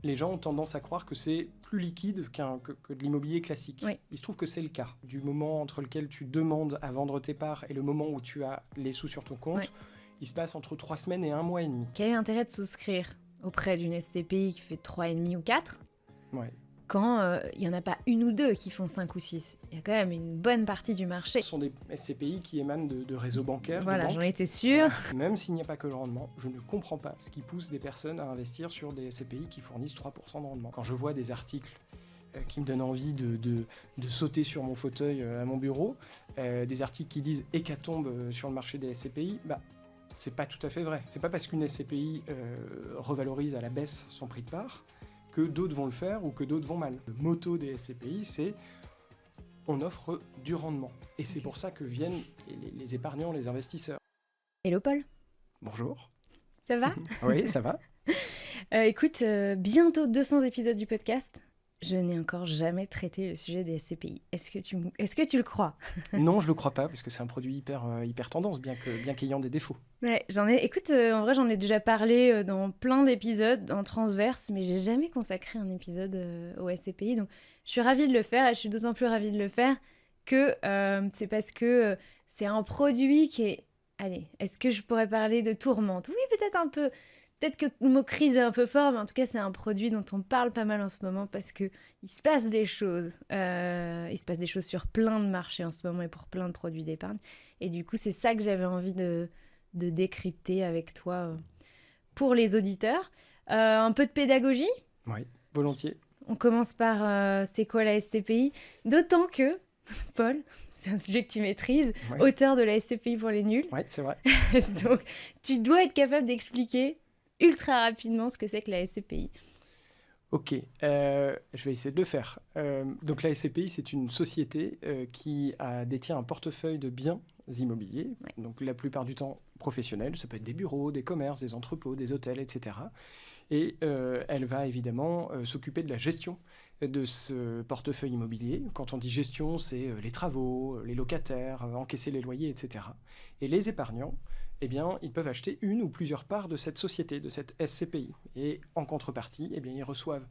Les gens ont tendance à croire que c'est plus liquide que de l'immobilier classique. Oui. Il se trouve que c'est le cas. Du moment entre lequel tu demandes à vendre tes parts et le moment où tu as les sous sur ton compte, il se passe entre 3 semaines et 1 mois et demi. Quel est l'intérêt de souscrire auprès d'une SCPI qui fait 3,5 ou 4 Ouais. quand il n'y en a pas une ou deux qui font 5 ou 6? Il y a quand même une bonne partie du marché. Ce sont des SCPI qui émanent de réseaux bancaires. Voilà, de banques. j'en étais sûre. Même s'il n'y a pas que le rendement, je ne comprends pas ce qui pousse des personnes à investir sur des SCPI qui fournissent 3% de rendement. Quand je vois des articles qui me donnent envie de sauter sur mon fauteuil à mon bureau, des articles qui disent hécatombe sur le marché des SCPI, c'est pas tout à fait vrai. C'est pas parce qu'une SCPI revalorise à la baisse son prix de part que d'autres vont le faire ou que d'autres vont mal. Le motto des SCPI, c'est on offre du rendement. Et c'est pour ça que viennent les épargnants, les investisseurs. Hello Paul, Bonjour. ça va? Oui, ça va. Écoute, bientôt 200 épisodes du podcast. Je n'ai encore jamais traité le sujet des SCPI. Est-ce que tu le crois? Non, je le crois pas, parce que c'est un produit hyper tendance, bien qu'ayant des défauts. Ouais, en vrai, j'en ai déjà parlé dans plein d'épisodes, en transverse, mais j'ai jamais consacré un épisode au SCPI. Donc, je suis ravie de le faire, et je suis d'autant plus ravie de le faire que c'est parce que c'est un produit qui est... Allez, est-ce que je pourrais parler de tourmente? Oui, peut-être un peu. Peut-être que le mot crise est un peu fort, mais en tout cas, c'est un produit dont on parle pas mal en ce moment parce qu'il se passe des choses. Il se passe des choses sur plein de marchés en ce moment et pour plein de produits d'épargne. Et du coup, c'est ça que j'avais envie de décrypter avec toi pour les auditeurs. Un peu de pédagogie. Oui, volontiers. On commence par c'est quoi la SCPI? D'autant que, Paul, c'est un sujet que tu maîtrises, auteur de la SCPI pour les nuls. Oui, c'est vrai. Donc, tu dois être capable d'expliquer ultra rapidement ce que c'est que la SCPI. Ok, je vais essayer de le faire. Donc la SCPI, c'est une société qui détient un portefeuille de biens immobiliers, donc la plupart du temps professionnels, ça peut être des bureaux, des commerces, des entrepôts, des hôtels, etc. Et elle va évidemment s'occuper de la gestion de ce portefeuille immobilier. Quand on dit gestion, c'est les travaux, les locataires, encaisser les loyers, etc. Et les épargnants, eh bien, ils peuvent acheter une ou plusieurs parts de cette société, de cette SCPI. Et en contrepartie, eh bien, ils reçoivent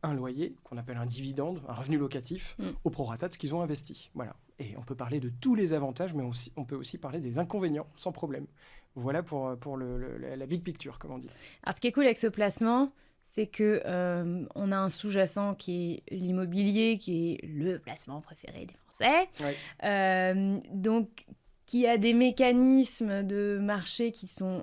un loyer, qu'on appelle un dividende, un revenu locatif, au prorata de ce qu'ils ont investi. Voilà. Et on peut parler de tous les avantages, mais on peut aussi parler des inconvénients, sans problème. Voilà pour la big picture, comme on dit. Alors, ce qui est cool avec ce placement, c'est que on a un sous-jacent qui est l'immobilier, qui est le placement préféré des Français. Donc, qui a des mécanismes de marché qui sont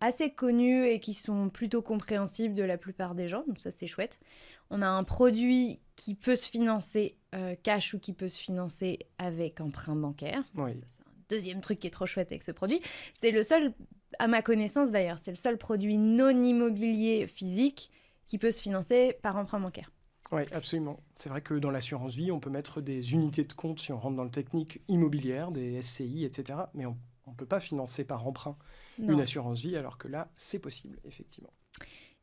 assez connus et qui sont plutôt compréhensibles de la plupart des gens. Donc ça, c'est chouette. On a un produit qui peut se financer cash ou qui peut se financer avec emprunt bancaire. Oui. Ça, c'est un deuxième truc qui est trop chouette avec ce produit. C'est le seul, à ma connaissance d'ailleurs, c'est le seul produit non immobilier physique qui peut se financer par emprunt bancaire. Oui, absolument. C'est vrai que dans l'assurance vie, on peut mettre des unités de compte, si on rentre dans le technique, immobilière, des SCI, etc. Mais on ne peut pas financer par emprunt une assurance vie, alors que là, c'est possible, effectivement.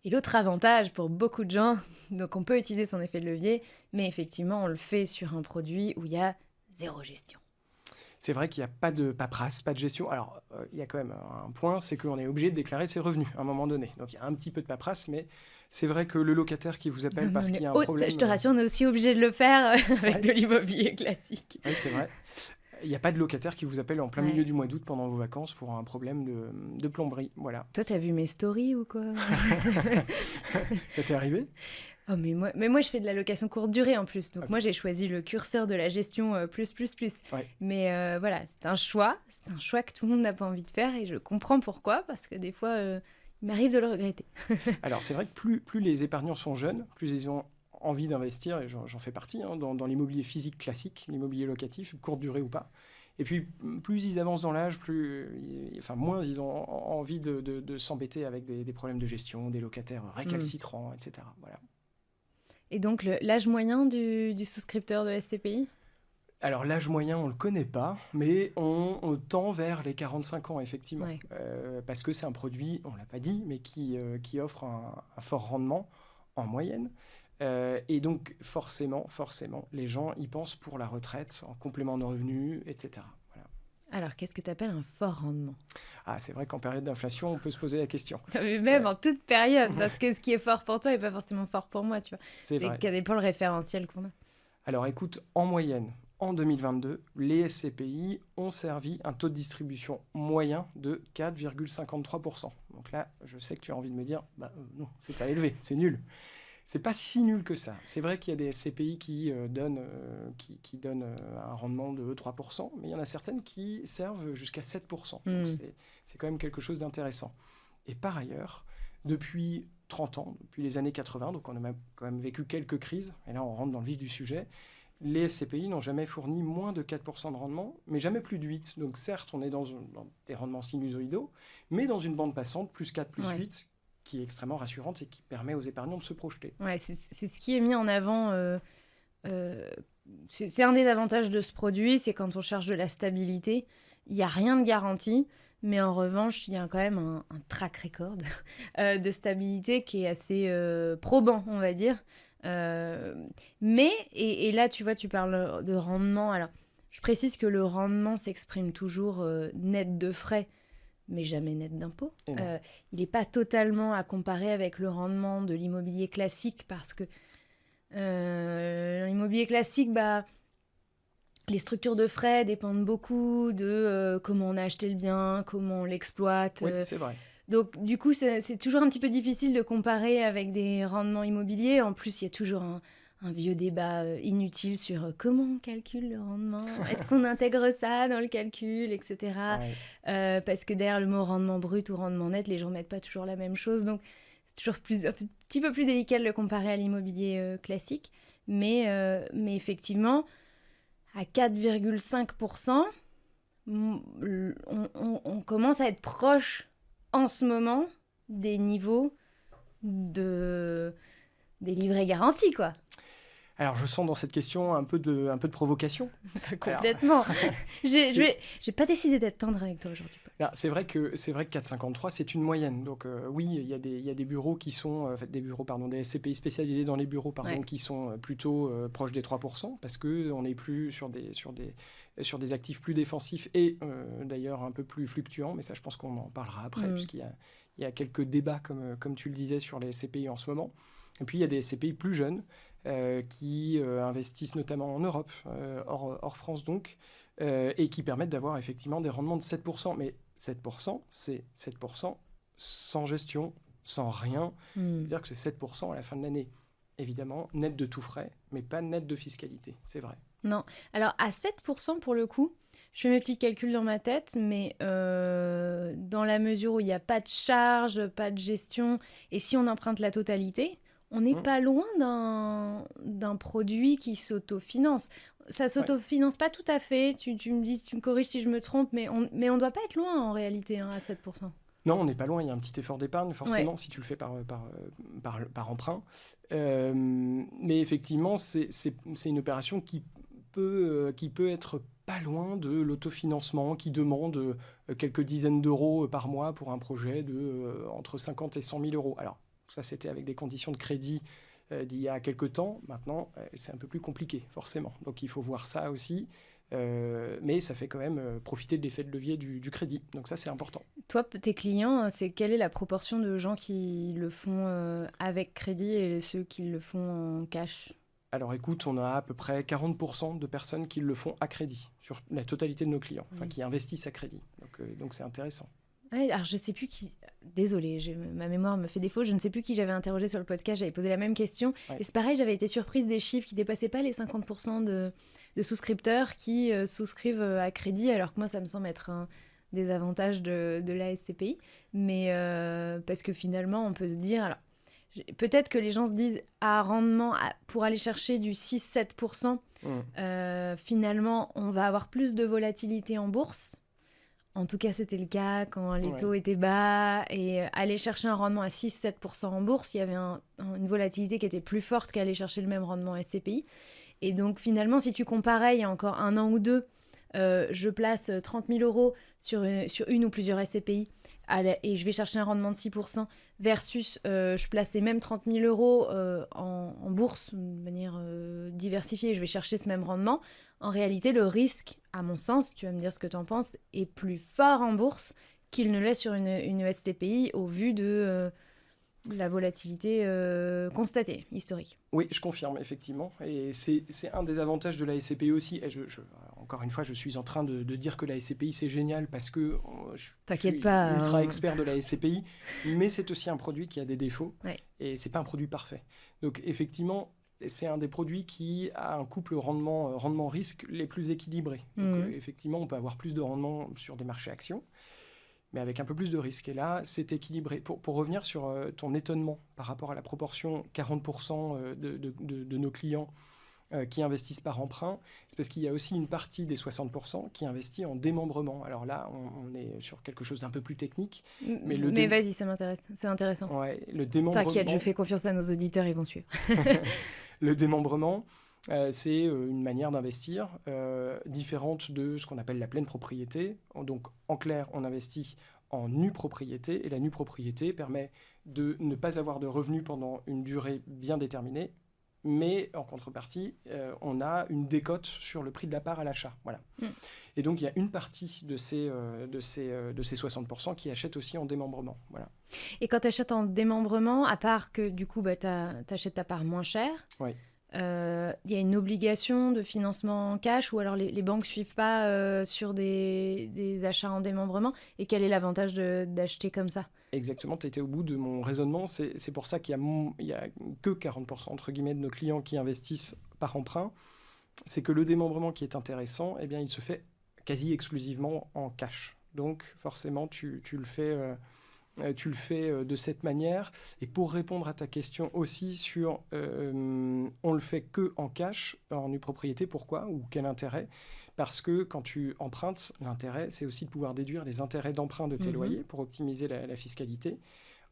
Et l'autre avantage pour beaucoup de gens, donc on peut utiliser son effet de levier, mais effectivement, on le fait sur un produit où il y a zéro gestion. C'est vrai qu'il n'y a pas de paperasse, pas de gestion. Alors, il y a quand même un point, c'est qu'on est obligé de déclarer ses revenus à un moment donné. Donc, il y a un petit peu de paperasse, mais c'est vrai que le locataire qui vous appelle parce qu'il y a un problème... Je te rassure, on est aussi obligé de le faire avec de l'immobilier classique. Oui, c'est vrai. Il n'y a pas de locataire qui vous appelle en plein milieu du mois d'août pendant vos vacances pour un problème de plomberie. Voilà. Toi, t'as vu mes stories ou quoi? Ça t'est arrivé? Oh, mais moi, je fais de la location courte durée en plus. Donc, moi, j'ai choisi le curseur de la gestion plus. Ouais. Mais voilà, c'est un choix. C'est un choix que tout le monde n'a pas envie de faire et je comprends pourquoi, parce que des fois, il m'arrive de le regretter. Alors, c'est vrai que plus les épargnants sont jeunes, plus ils ont envie d'investir, et j'en fais partie, dans l'immobilier physique classique, l'immobilier locatif, courte durée ou pas. Et puis, plus ils avancent dans l'âge, moins ils ont envie de s'embêter avec des problèmes de gestion, des locataires récalcitrants, etc. Voilà. Et donc, l'âge moyen du souscripteur de SCPI? Alors, l'âge moyen, on ne le connaît pas, mais on tend vers les 45 ans, effectivement. Ouais. Parce que c'est un produit, on ne l'a pas dit, mais qui offre un fort rendement en moyenne. Et donc, forcément, les gens y pensent pour la retraite, en complément de revenus, etc. Voilà. Alors, qu'est-ce que tu appelles un fort rendement? Ah, c'est vrai qu'en période d'inflation, on peut se poser la question. Mais même en toute période, parce que ce qui est fort pour toi n'est pas forcément fort pour moi, tu vois. C'est vrai. Ça dépend le référentiel qu'on a. Alors écoute, en moyenne, en 2022, les SCPI ont servi un taux de distribution moyen de 4,53%. Donc là, je sais que tu as envie de me dire, non, c'est pas élevé, c'est nul. C'est pas si nul que ça. C'est vrai qu'il y a des SCPI qui donnent un rendement de 3%, mais il y en a certaines qui servent jusqu'à 7%. Donc c'est quand même quelque chose d'intéressant. Et par ailleurs, depuis 30 ans, depuis les années 80, donc on a quand même vécu quelques crises, et là on rentre dans le vif du sujet, les SCPI n'ont jamais fourni moins de 4% de rendement, mais jamais plus de 8%. Donc certes, on est dans des rendements sinusoïdaux, mais dans une bande passante, plus 4, plus 8%, qui est extrêmement rassurante et qui permet aux épargnants de se projeter. Ouais, c'est ce qui est mis en avant. C'est un des avantages de ce produit, c'est quand on cherche de la stabilité. Il n'y a rien de garanti, mais en revanche, il y a quand même un track record de stabilité qui est assez probant, on va dire. Mais, et là, tu vois, tu parles de rendement. Alors, je précise que le rendement s'exprime toujours net de frais, mais jamais net d'impôts. Il n'est pas totalement à comparer avec le rendement de l'immobilier classique, parce que l'immobilier classique, les structures de frais dépendent beaucoup de comment on a acheté le bien, comment on l'exploite. Oui, c'est vrai. Donc, du coup, c'est toujours un petit peu difficile de comparer avec des rendements immobiliers. En plus, il y a toujours un vieux débat inutile sur comment on calcule le rendement. Est-ce qu'on intègre ça dans le calcul, etc. Ouais. Parce que derrière le mot rendement brut ou rendement net, les gens ne mettent pas toujours la même chose. Donc, c'est toujours un petit peu plus délicat de le comparer à l'immobilier classique. Mais effectivement, à 4,5%, on commence à être proche en ce moment des niveaux des livrets garantis, quoi. Alors, je sens dans cette question un peu de provocation. Complètement. J'ai pas décidé d'être tendre avec toi aujourd'hui. C'est vrai que 4,53, c'est une moyenne. Donc oui, il y a des bureaux qui sont... des SCPI spécialisés dans les bureaux, qui sont plutôt proches des 3%, parce qu'on n'est plus sur des actifs plus défensifs et d'ailleurs un peu plus fluctuants. Mais ça, je pense qu'on en parlera après, puisqu'il y a quelques débats, comme tu le disais, sur les SCPI en ce moment. Et puis, il y a des SCPI plus jeunes qui investissent notamment en Europe, hors France donc, et qui permettent d'avoir effectivement des rendements de 7%. Mais 7%, c'est 7% sans gestion, sans rien. C'est-à-dire que c'est 7% à la fin de l'année. Évidemment, net de tout frais, mais pas net de fiscalité, c'est vrai. Non. Alors, à 7% pour le coup, je fais mes petits calculs dans ma tête, mais dans la mesure où il n'y a pas de charge, pas de gestion, et si on emprunte la totalité, on n'est pas loin d'un produit qui s'autofinance. Ça s'autofinance pas tout à fait, tu me corriges si je me trompe, mais on ne doit pas être loin en réalité à 7%. Non, on n'est pas loin, il y a un petit effort d'épargne, forcément, si tu le fais par emprunt. Mais effectivement, c'est une opération qui peut être pas loin de l'autofinancement, qui demande quelques dizaines d'euros par mois pour un projet de entre 50 et 100 000 euros. Alors, ça, c'était avec des conditions de crédit d'il y a quelques temps. Maintenant, c'est un peu plus compliqué, forcément. Donc, il faut voir ça aussi. Mais ça fait quand même profiter de l'effet de levier du crédit. Donc ça, c'est important. Toi, tes clients, quelle est la proportion de gens qui le font avec crédit et ceux qui le font en cash ? Alors écoute, on a à peu près 40% de personnes qui le font à crédit, sur la totalité de nos clients, qui investissent à crédit. Donc c'est intéressant. Ouais, alors je sais plus qui... Désolée, ma mémoire me fait défaut. Je ne sais plus qui j'avais interrogé sur le podcast. J'avais posé la même question. Et c'est pareil, j'avais été surprise des chiffres qui ne dépassaient pas les 50% de souscripteurs qui souscrivent à crédit, alors que moi, ça me semble être un des avantages de la SCPI. Mais parce que finalement, on peut se dire... Alors, peut-être que les gens se disent à rendement, pour aller chercher du 6-7%, finalement, on va avoir plus de volatilité en bourse. En tout cas, c'était le cas quand les taux étaient bas. Et aller chercher un rendement à 6-7% en bourse, il y avait une volatilité qui était plus forte qu'aller chercher le même rendement en SCPI. Et donc, finalement, si tu comparais il y a encore un an ou deux, je place 30 000 euros sur une ou plusieurs SCPI et je vais chercher un rendement de 6% versus je place ces mêmes 30 000 euros en bourse de manière diversifiée et je vais chercher ce même rendement. en réalité, le risque, à mon sens, tu vas me dire ce que tu en penses, est plus fort en bourse qu'il ne l'est sur une SCPI au vu de la volatilité constatée, historique. Oui, je confirme, effectivement. Et c'est un des avantages de la SCPI aussi. Et encore une fois, je suis en train de dire que la SCPI, c'est génial parce que je suis ultra expert de la SCPI. Mais c'est aussi un produit qui a des défauts. Ouais. Et ce n'est pas un produit parfait. Donc, effectivement, c'est un des produits qui a un couple rendement-risque les plus équilibrés. Donc, effectivement, on peut avoir plus de rendement sur des marchés actions, mais avec un peu plus de risque. Et là, c'est équilibré. Pour revenir sur ton étonnement par rapport à la proportion 40% de nos clients qui investissent par emprunt, c'est parce qu'il y a aussi une partie des 60% qui investit en démembrement. Alors là, on est sur quelque chose d'un peu plus technique. Mais vas-y, ça m'intéresse. C'est intéressant. Ouais, le démembrement... T'inquiète, je fais confiance à nos auditeurs, ils vont suivre. Le démembrement... c'est une manière d'investir différente de ce qu'on appelle la pleine propriété. Donc, en clair, on investit en nue propriété, et la nue propriété permet de ne pas avoir de revenus pendant une durée bien déterminée, mais en contrepartie, on a une décote sur le prix de la part à l'achat. Voilà. Et donc, il y a une partie de ces 60% qui achètent aussi en démembrement. Voilà. Et quand tu achètes en démembrement, à part que du coup, tu achètes ta part moins chère, oui. Y a une obligation de financement en cash ou alors les banques ne suivent pas sur des achats en démembrement, et quel est l'avantage d'acheter comme ça? Exactement, tu étais au bout de mon raisonnement. C'est pour ça qu'il y a que 40% entre guillemets de nos clients qui investissent par emprunt. C'est que le démembrement qui est intéressant, eh bien, il se fait quasi exclusivement en cash. Donc forcément, tu le fais... tu le fais de cette manière. Et pour répondre à ta question aussi sur on le fait que en cash, en nue propriété, pourquoi ou quel intérêt? Parce que quand tu empruntes, l'intérêt, c'est aussi de pouvoir déduire les intérêts d'emprunt de tes loyers pour optimiser la fiscalité.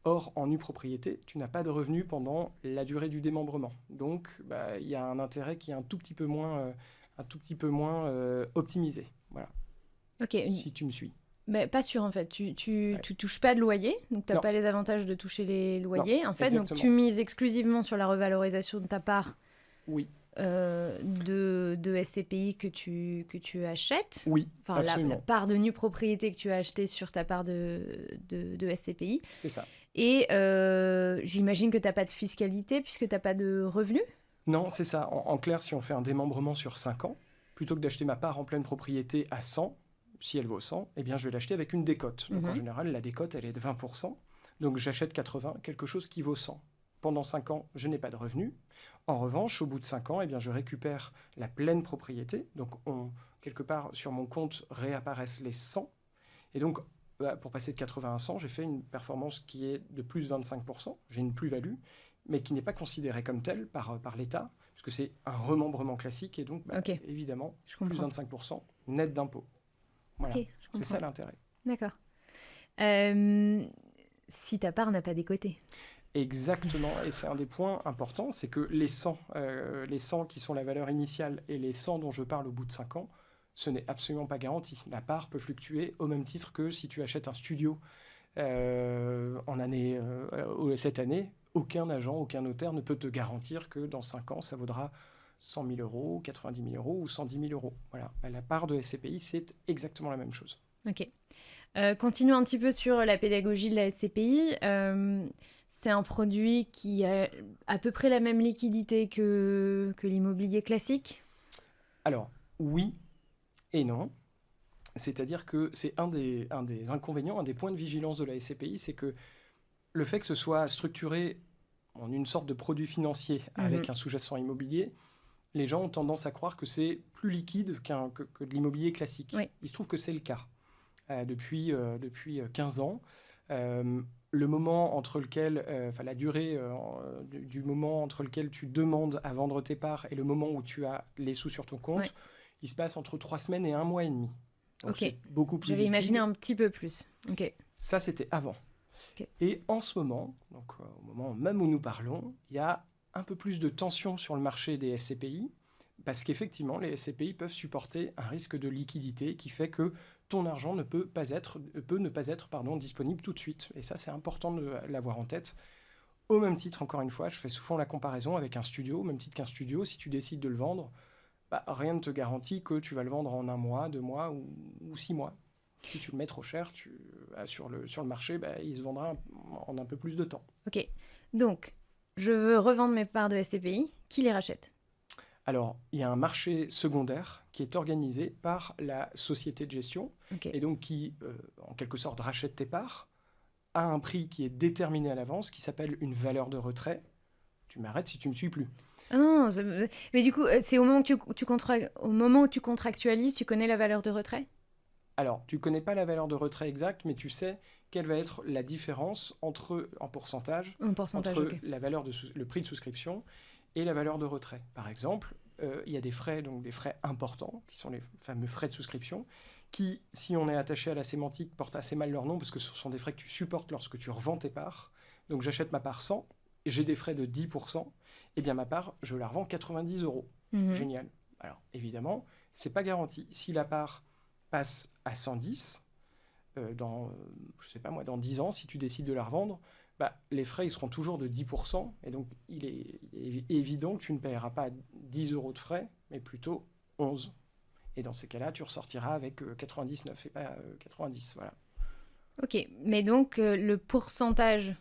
Or, en nue propriété, tu n'as pas de revenus pendant la durée du démembrement. Donc, y a un intérêt qui est un tout petit peu moins optimisé. Voilà. Okay. Si tu me suis. Mais pas sûr en fait, tu touches pas de loyer, donc tu n'as pas les avantages de toucher les loyers. Non, en fait, donc tu mises exclusivement sur la revalorisation de ta part de SCPI que tu achètes. Oui, enfin, la part de nue propriété que tu as achetée sur ta part de SCPI. C'est ça. Et j'imagine que tu n'as pas de fiscalité puisque tu n'as pas de revenus. Non, c'est ça. En clair, si on fait un démembrement sur 5 ans, plutôt que d'acheter ma part en pleine propriété à 100, si elle vaut 100, eh bien, je vais l'acheter avec une décote. Donc, en général, la décote, elle est de 20%. Donc, j'achète 80, quelque chose qui vaut 100. Pendant 5 ans, je n'ai pas de revenus. En revanche, au bout de 5 ans, eh bien, je récupère la pleine propriété. Donc, quelque part, sur mon compte, réapparaissent les 100. Et donc, pour passer de 80 à 100, j'ai fait une performance qui est de plus 25%. J'ai une plus-value, mais qui n'est pas considérée comme telle par l'État, puisque c'est un remembrement classique. Et donc, évidemment, plus 25% net d'impôt. Voilà, c'est ça l'intérêt. D'accord. Si ta part n'a pas décoté. Exactement, et c'est un des points importants, c'est que les 100 qui sont la valeur initiale et les 100 dont je parle au bout de 5 ans, ce n'est absolument pas garanti. La part peut fluctuer au même titre que si tu achètes un studio cette année, aucun agent, aucun notaire ne peut te garantir que dans 5 ans, ça vaudra 100 000 euros, 90 000 euros ou 110 000 euros. Voilà. La part de SCPI, c'est exactement la même chose. Ok. Continuons un petit peu sur la pédagogie de la SCPI. C'est un produit qui a à peu près la même liquidité que l'immobilier classique? Alors, oui et non. C'est-à-dire que c'est un des inconvénients, un des points de vigilance de la SCPI, c'est que le fait que ce soit structuré en une sorte de produit financier avec un sous-jacent immobilier, les gens ont tendance à croire que c'est plus liquide que de l'immobilier classique. Oui. Il se trouve que c'est le cas. Depuis 15 ans, le moment entre lequel, la durée du moment entre lequel tu demandes à vendre tes parts et le moment où tu as les sous sur ton compte, il se passe entre 3 semaines et 1 mois et demi. Donc c'est beaucoup plus J'avais liquide. imaginé un petit peu plus. Ça, c'était avant. Et en ce moment, donc, au moment même où nous parlons, il y a un peu plus de tension sur le marché des SCPI, parce qu'effectivement, les SCPI peuvent supporter un risque de liquidité qui fait que ton argent ne peut ne pas être disponible tout de suite. Et ça, c'est important de l'avoir en tête. Au même titre, encore une fois, je fais souvent la comparaison avec un studio. Au même titre qu'un studio, si tu décides de le vendre, Rien ne te garantit que tu vas le vendre en 1 mois, 2 mois ou 6 mois. Si tu le mets trop cher, sur le marché, il se vendra en un peu plus de temps. Ok, donc je veux revendre mes parts de SCPI, qui les rachète? Alors, il y a un marché secondaire qui est organisé par la société de gestion et donc qui, en quelque sorte, rachète tes parts à un prix qui est déterminé à l'avance, qui s'appelle une valeur de retrait. Tu m'arrêtes si tu ne me suis plus. Ah non, mais du coup, c'est au moment où tu contractualises, tu connais la valeur de retrait? Alors, tu ne connais pas la valeur de retrait exacte, mais tu sais quelle va être la différence en pourcentage, entre ok. le prix de souscription et la valeur de retrait. Par exemple, il y a des frais importants, qui sont les fameux frais de souscription, qui, si on est attaché à la sémantique, portent assez mal leur nom, parce que ce sont des frais que tu supportes lorsque tu revends tes parts. Donc j'achète ma part 100, et j'ai des frais de 10%, et bien ma part, je la revends 90 €. Génial. Alors, évidemment, ce n'est pas garanti. Si la part passe à 110, dans 10 ans, si tu décides de la revendre, les frais ils seront toujours de 10%, et donc il est évident que tu ne paieras pas 10 € de frais, mais plutôt 11. Et dans ces cas-là, tu ressortiras avec 99 et pas 90. Voilà. Ok, mais donc le pourcentage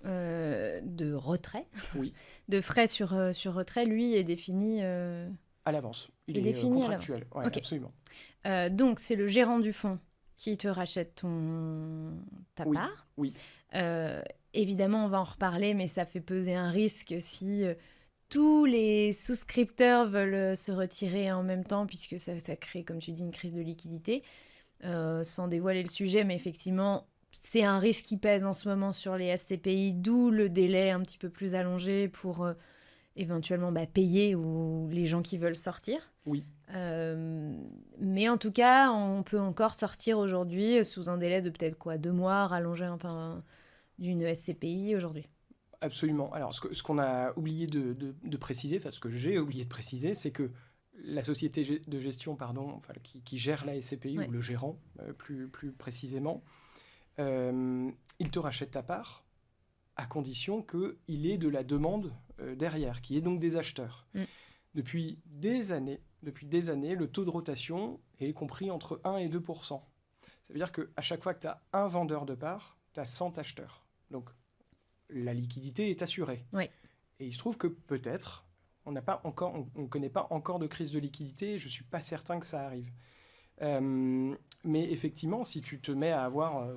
de retrait, oui. de frais sur retrait, lui, est défini... À l'avance. Il est défini contractuel. Ouais, okay. Absolument. Donc, c'est le gérant du fonds qui te rachète ta part. Oui. Évidemment, on va en reparler, mais ça fait peser un risque si tous les souscripteurs veulent se retirer en même temps, puisque ça crée, comme tu dis, une crise de liquidité. Sans dévoiler le sujet, mais effectivement, c'est un risque qui pèse en ce moment sur les SCPI, d'où le délai un petit peu plus allongé pour éventuellement payer ou les gens qui veulent sortir. Oui. Mais en tout cas, on peut encore sortir aujourd'hui sous un délai de peut-être 2 mois, rallongé d'une SCPI aujourd'hui. Absolument. Alors, ce qu'on a oublié de préciser, ce que j'ai oublié de préciser, c'est que la société de gestion qui gère la SCPI, ou le gérant plus précisément, il te rachète ta part à condition qu'il ait de la demande derrière, qu'il y ait donc des acheteurs. Depuis des années, le taux de rotation est compris entre 1 et 2%. Ça veut dire qu'à chaque fois que tu as un vendeur de parts, tu as 100 acheteurs. Donc, la liquidité est assurée. Oui. Et il se trouve que peut-être, on ne connaît pas encore de crise de liquidité, et je ne suis pas certain que ça arrive. Mais effectivement, si tu te mets à avoir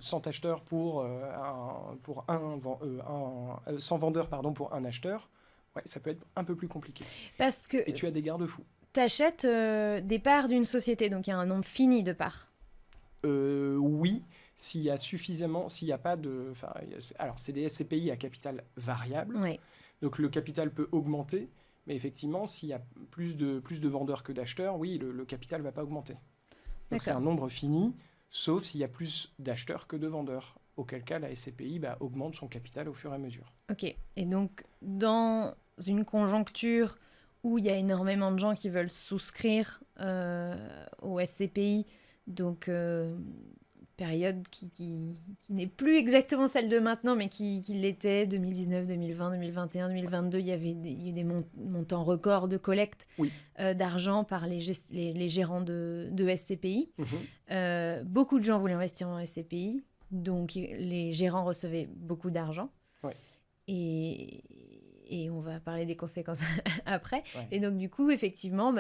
100 acheteurs pour 100 vendeurs pour un acheteur, ça peut être un peu plus compliqué. Et tu as des garde-fous. Tu achètes des parts d'une société, donc il y a un nombre fini de parts. Oui, s'il y a pas de... Alors, c'est des SCPI à capital variable, donc le capital peut augmenter, mais effectivement, s'il y a plus de vendeurs que d'acheteurs, oui, le capital ne va pas augmenter. Donc c'est un nombre fini, sauf s'il y a plus d'acheteurs que de vendeurs, auquel cas la SCPI augmente son capital au fur et à mesure. Ok, et donc dans une conjoncture où il y a énormément de gens qui veulent souscrire au SCPI, donc période qui n'est plus exactement celle de maintenant, mais qui l'était, 2019, 2020, 2021, 2022, il y a eu des montants records de collecte d'argent par les gérants de SCPI. Beaucoup de gens voulaient investir en SCPI, donc les gérants recevaient beaucoup d'argent. Et on va parler des conséquences après. Et donc, du coup, effectivement,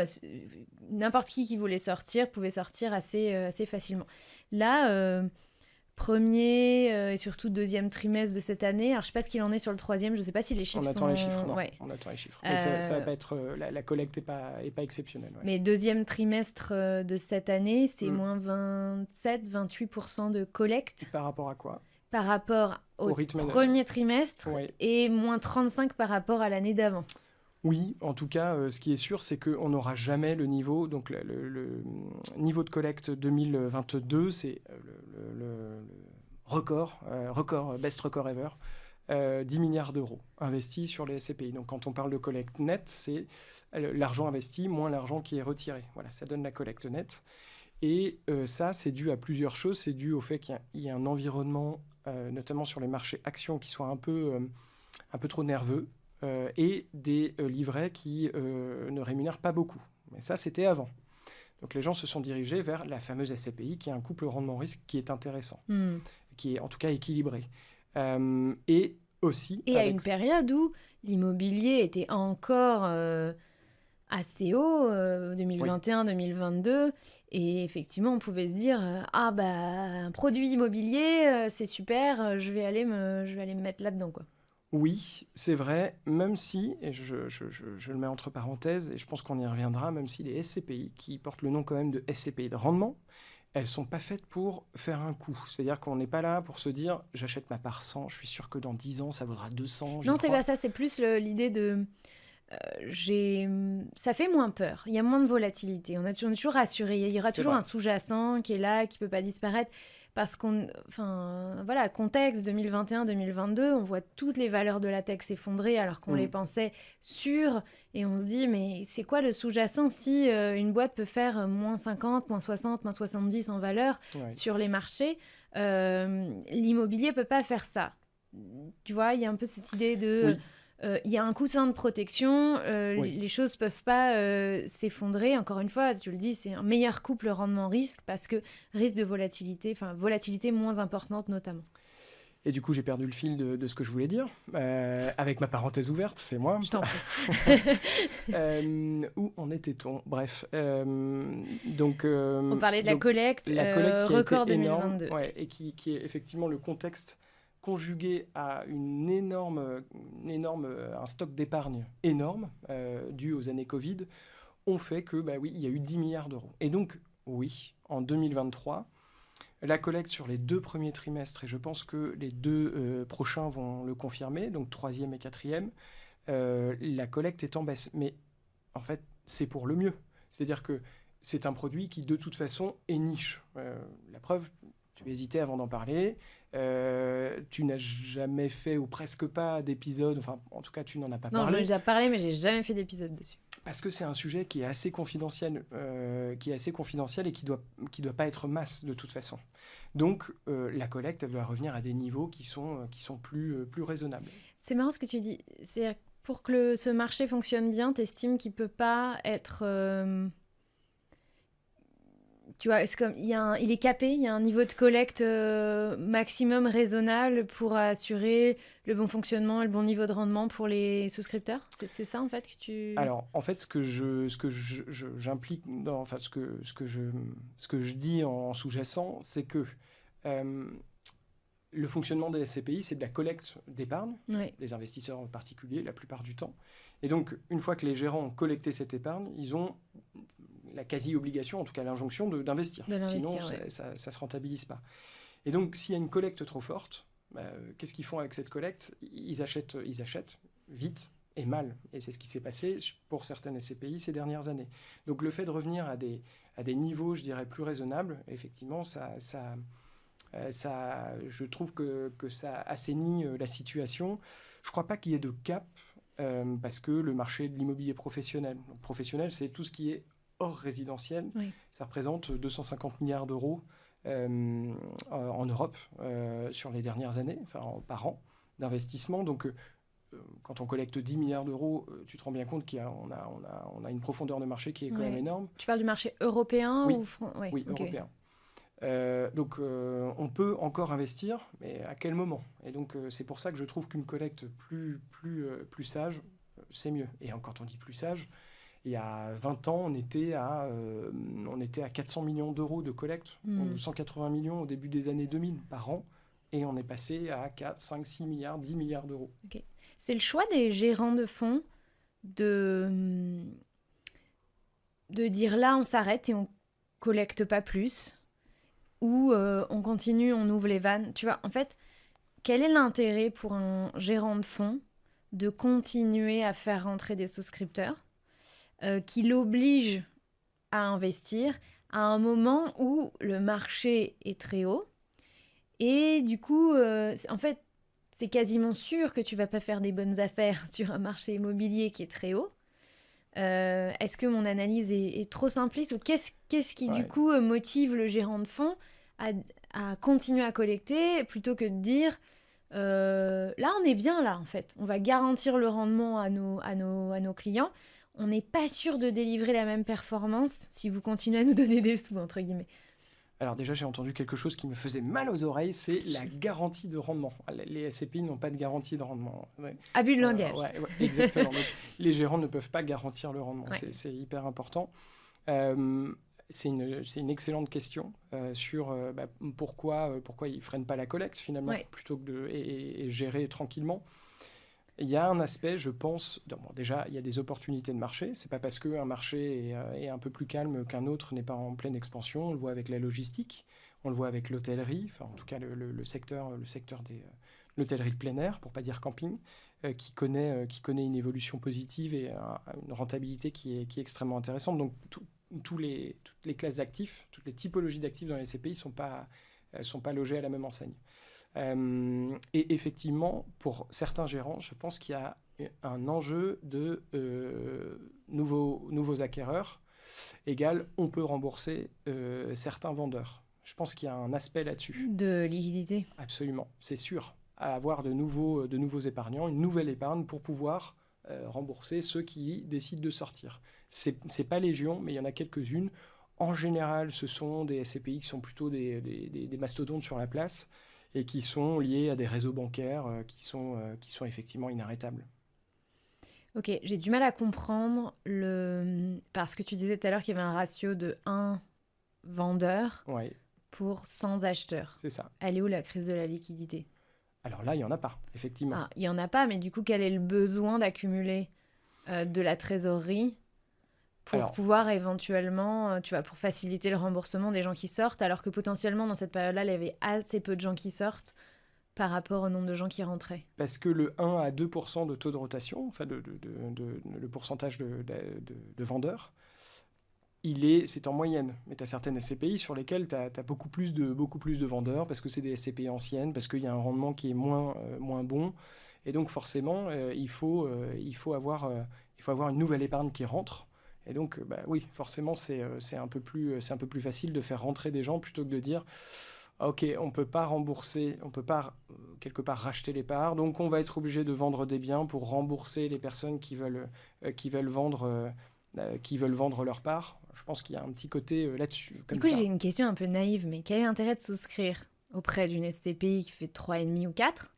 n'importe qui voulait sortir pouvait sortir assez facilement. Là, premier et surtout deuxième trimestre de cette année, alors je ne sais pas ce qu'il en est sur le troisième, je ne sais pas si les chiffres On attend les chiffres, non. On attend les chiffres. Mais ça va pas être... La collecte n'est pas exceptionnelle. Mais deuxième trimestre de cette année, c'est moins 27-28% de collecte. Par rapport à quoi ? Par rapport au premier trimestre et moins 35 par rapport à l'année d'avant. Oui, en tout cas, ce qui est sûr, c'est qu'on n'aura jamais le niveau. Donc, le niveau de collecte 2022, c'est le record, best record ever, 10 milliards d'euros investis sur les SCPI. Donc, quand on parle de collecte nette, c'est l'argent investi moins l'argent qui est retiré. Voilà, ça donne la collecte nette. Et ça, c'est dû à plusieurs choses. C'est dû au fait qu'il y a un environnement, notamment sur les marchés actions, qui soit un peu trop nerveux. et des livrets qui ne rémunèrent pas beaucoup. Mais ça, c'était avant. Donc les gens se sont dirigés vers la fameuse SCPI, qui est un couple rendement-risque qui est intéressant, qui est en tout cas équilibré. Et aussi... Et à une période où l'immobilier était encore assez haut, 2021-2022, et effectivement on pouvait se dire un produit immobilier, c'est super, je vais aller me mettre là-dedans, quoi. Oui, c'est vrai, même si, et je le mets entre parenthèses, et je pense qu'on y reviendra, même si les SCPI, qui portent le nom quand même de SCPI de rendement, elles ne sont pas faites pour faire un coup. C'est-à-dire qu'on n'est pas là pour se dire « j'achète ma part 100, je suis sûr que dans 10 ans, ça vaudra 200. » Non, c'est pas ça, c'est plus l'idée de... ça fait moins peur, il y a moins de volatilité, on est toujours rassuré, il y aura toujours un sous-jacent qui est là, qui ne peut pas disparaître. Parce contexte 2021-2022, on voit toutes les valeurs de la tech s'effondrer alors qu'on les pensait sûres. Et on se dit, mais c'est quoi le sous-jacent si une boîte peut faire moins 50, moins 60, moins 70 en valeur sur les marchés? L'immobilier ne peut pas faire ça. Tu vois, il y a un peu cette idée de... Il y a un coussin de protection, les choses ne peuvent pas s'effondrer. Encore une fois, tu le dis, c'est un meilleur couple rendement-risque parce que risque de volatilité, enfin volatilité moins importante notamment. Et du coup, j'ai perdu le fil de ce que je voulais dire, avec ma parenthèse ouverte, c'est moi. Je t'en prie. Où en était-on? Bref. On parlait de la collecte record 2022. Énorme, et qui est effectivement le contexte conjugué à un stock d'épargne énorme, dû aux années Covid, ont fait que, il y a eu 10 milliards d'euros. Et donc, oui, en 2023, la collecte sur les 2 premiers trimestres, et je pense que les 2 prochains vont le confirmer, donc 3e et 4e, la collecte est en baisse. Mais en fait, c'est pour le mieux. C'est-à-dire que c'est un produit qui, de toute façon, est niche. La preuve, tu hésitais avant d'en parler. Tu n'as jamais fait, ou presque pas, d'épisode. Enfin, en tout cas, tu n'en as pas parlé. Non, j'en ai déjà parlé, mais j'ai jamais fait d'épisode dessus. Parce que c'est un sujet qui est assez confidentiel, et qui doit pas être masse de toute façon. Donc, la collecte, elle doit revenir à des niveaux qui sont plus raisonnables. C'est marrant ce que tu dis. C'est pour que ce marché fonctionne bien, tu estimes qu'il peut pas être... Tu vois, c'est comme, il est capé, il y a un niveau de collecte maximum raisonnable pour assurer le bon fonctionnement et le bon niveau de rendement pour les souscripteurs. C'est ça en fait que tu... Alors en fait, ce que j'implique dans, enfin ce que je dis en sous-jacent, c'est que le fonctionnement des SCPI, c'est de la collecte d'épargne, des investisseurs en particulier, la plupart du temps. Et donc, une fois que les gérants ont collecté cette épargne, ils ont la quasi-obligation, en tout cas l'injonction, d'investir. Sinon, ça ne se rentabilise pas. Et donc, s'il y a une collecte trop forte, qu'est-ce qu'ils font avec cette collecte ? Ils achètent vite et mal. Et c'est ce qui s'est passé pour certaines SCPI ces dernières années. Donc, le fait de revenir à des niveaux, je dirais, plus raisonnables, effectivement, je trouve que ça assainit la situation. Je ne crois pas qu'il y ait de cap, parce que le marché de l'immobilier professionnel, donc professionnel, c'est tout ce qui est hors résidentiel. Ça représente 250 milliards d'euros en Europe sur les dernières années, par an d'investissement. Donc, quand on collecte 10 milliards d'euros, tu te rends bien compte qu'on a une profondeur de marché qui est quand même énorme. Tu parles du marché européen ou Oui, européen. Donc, on peut encore investir, mais à quel moment ? Et donc, c'est pour ça que je trouve qu'une collecte plus sage, c'est mieux. Et quand on dit plus sage, il y a 20 ans, on était à 400 millions d'euros de collecte, 180 millions au début des années 2000 par an, et on est passé à 4, 5, 6 milliards, 10 milliards d'euros. Okay. C'est le choix des gérants de fonds de dire là, on s'arrête et on collecte pas plus, ou on continue, on ouvre les vannes. Tu vois, en fait, quel est l'intérêt pour un gérant de fonds de continuer à faire rentrer des souscripteurs qui l'oblige à investir à un moment où le marché est très haut. Et du coup, en fait, c'est quasiment sûr que tu ne vas pas faire des bonnes affaires sur un marché immobilier qui est très haut. Est-ce que mon analyse est trop simpliste ou qu'est-ce qui, du coup, motive le gérant de fonds à continuer à collecter plutôt que de dire là, on est bien là, en fait. On va garantir le rendement à nos clients. On n'est pas sûr de délivrer la même performance si vous continuez à nous donner des sous, entre guillemets. Alors déjà, j'ai entendu quelque chose qui me faisait mal aux oreilles, c'est la garantie de rendement. Les SCPI n'ont pas de garantie de rendement. Ouais. Abus de langage. Ouais, exactement. Donc, les gérants ne peuvent pas garantir le rendement. Ouais. C'est hyper important. C'est une excellente question sur pourquoi ils ne freinent pas la collecte finalement, plutôt que et gérer tranquillement. Il y a un aspect, je pense, déjà, il y a des opportunités de marché. Ce n'est pas parce qu'un marché est un peu plus calme qu'un autre n'est pas en pleine expansion. On le voit avec la logistique, on le voit avec l'hôtellerie, enfin, en tout cas le secteur de l'hôtellerie de plein air, pour ne pas dire camping, qui connaît une évolution positive et une rentabilité qui est extrêmement intéressante. Donc, toutes les classes d'actifs, toutes les typologies d'actifs dans les SCPI ne sont pas logées à la même enseigne. Et effectivement, pour certains gérants, je pense qu'il y a un enjeu de nouveaux acquéreurs égale on peut rembourser certains vendeurs. Je pense qu'il y a un aspect là-dessus. De liquidité. Absolument, c'est sûr. À avoir de nouveaux épargnants, une nouvelle épargne pour pouvoir rembourser ceux qui décident de sortir. C'est pas légion, mais il y en a quelques-unes. En général, ce sont des SCPI qui sont plutôt des mastodontes sur la place et qui sont liés à des réseaux bancaires qui sont effectivement inarrêtables. Ok, j'ai du mal à comprendre parce que tu disais tout à l'heure qu'il y avait un ratio de 1 vendeur pour 100 acheteurs. C'est ça. Elle est où la crise de la liquidité ? Alors là, il n'y en a pas, effectivement. Ah, il n'y en a pas, mais du coup, quel est le besoin d'accumuler de la trésorerie pour pouvoir éventuellement, pour faciliter le remboursement des gens qui sortent, alors que potentiellement, dans cette période-là, il y avait assez peu de gens qui sortent par rapport au nombre de gens qui rentraient. Parce que le 1 à 2% de taux de rotation, enfin le pourcentage de vendeurs, c'est en moyenne. Mais tu as certaines SCPI sur lesquelles tu as beaucoup plus de vendeurs, parce que c'est des SCPI anciennes, parce qu'il y a un rendement qui est moins bon. Et donc forcément, il faut avoir une nouvelle épargne qui rentre. Et donc, oui, forcément, c'est un peu plus facile de faire rentrer des gens plutôt que de dire ok, on ne peut pas rembourser, on ne peut pas quelque part racheter les parts, donc on va être obligé de vendre des biens pour rembourser les personnes qui veulent vendre leurs parts. Je pense qu'il y a un petit côté là-dessus. Du coup, j'ai une question un peu naïve, mais quel est l'intérêt de souscrire auprès d'une SCPI qui fait 3,5 ou 4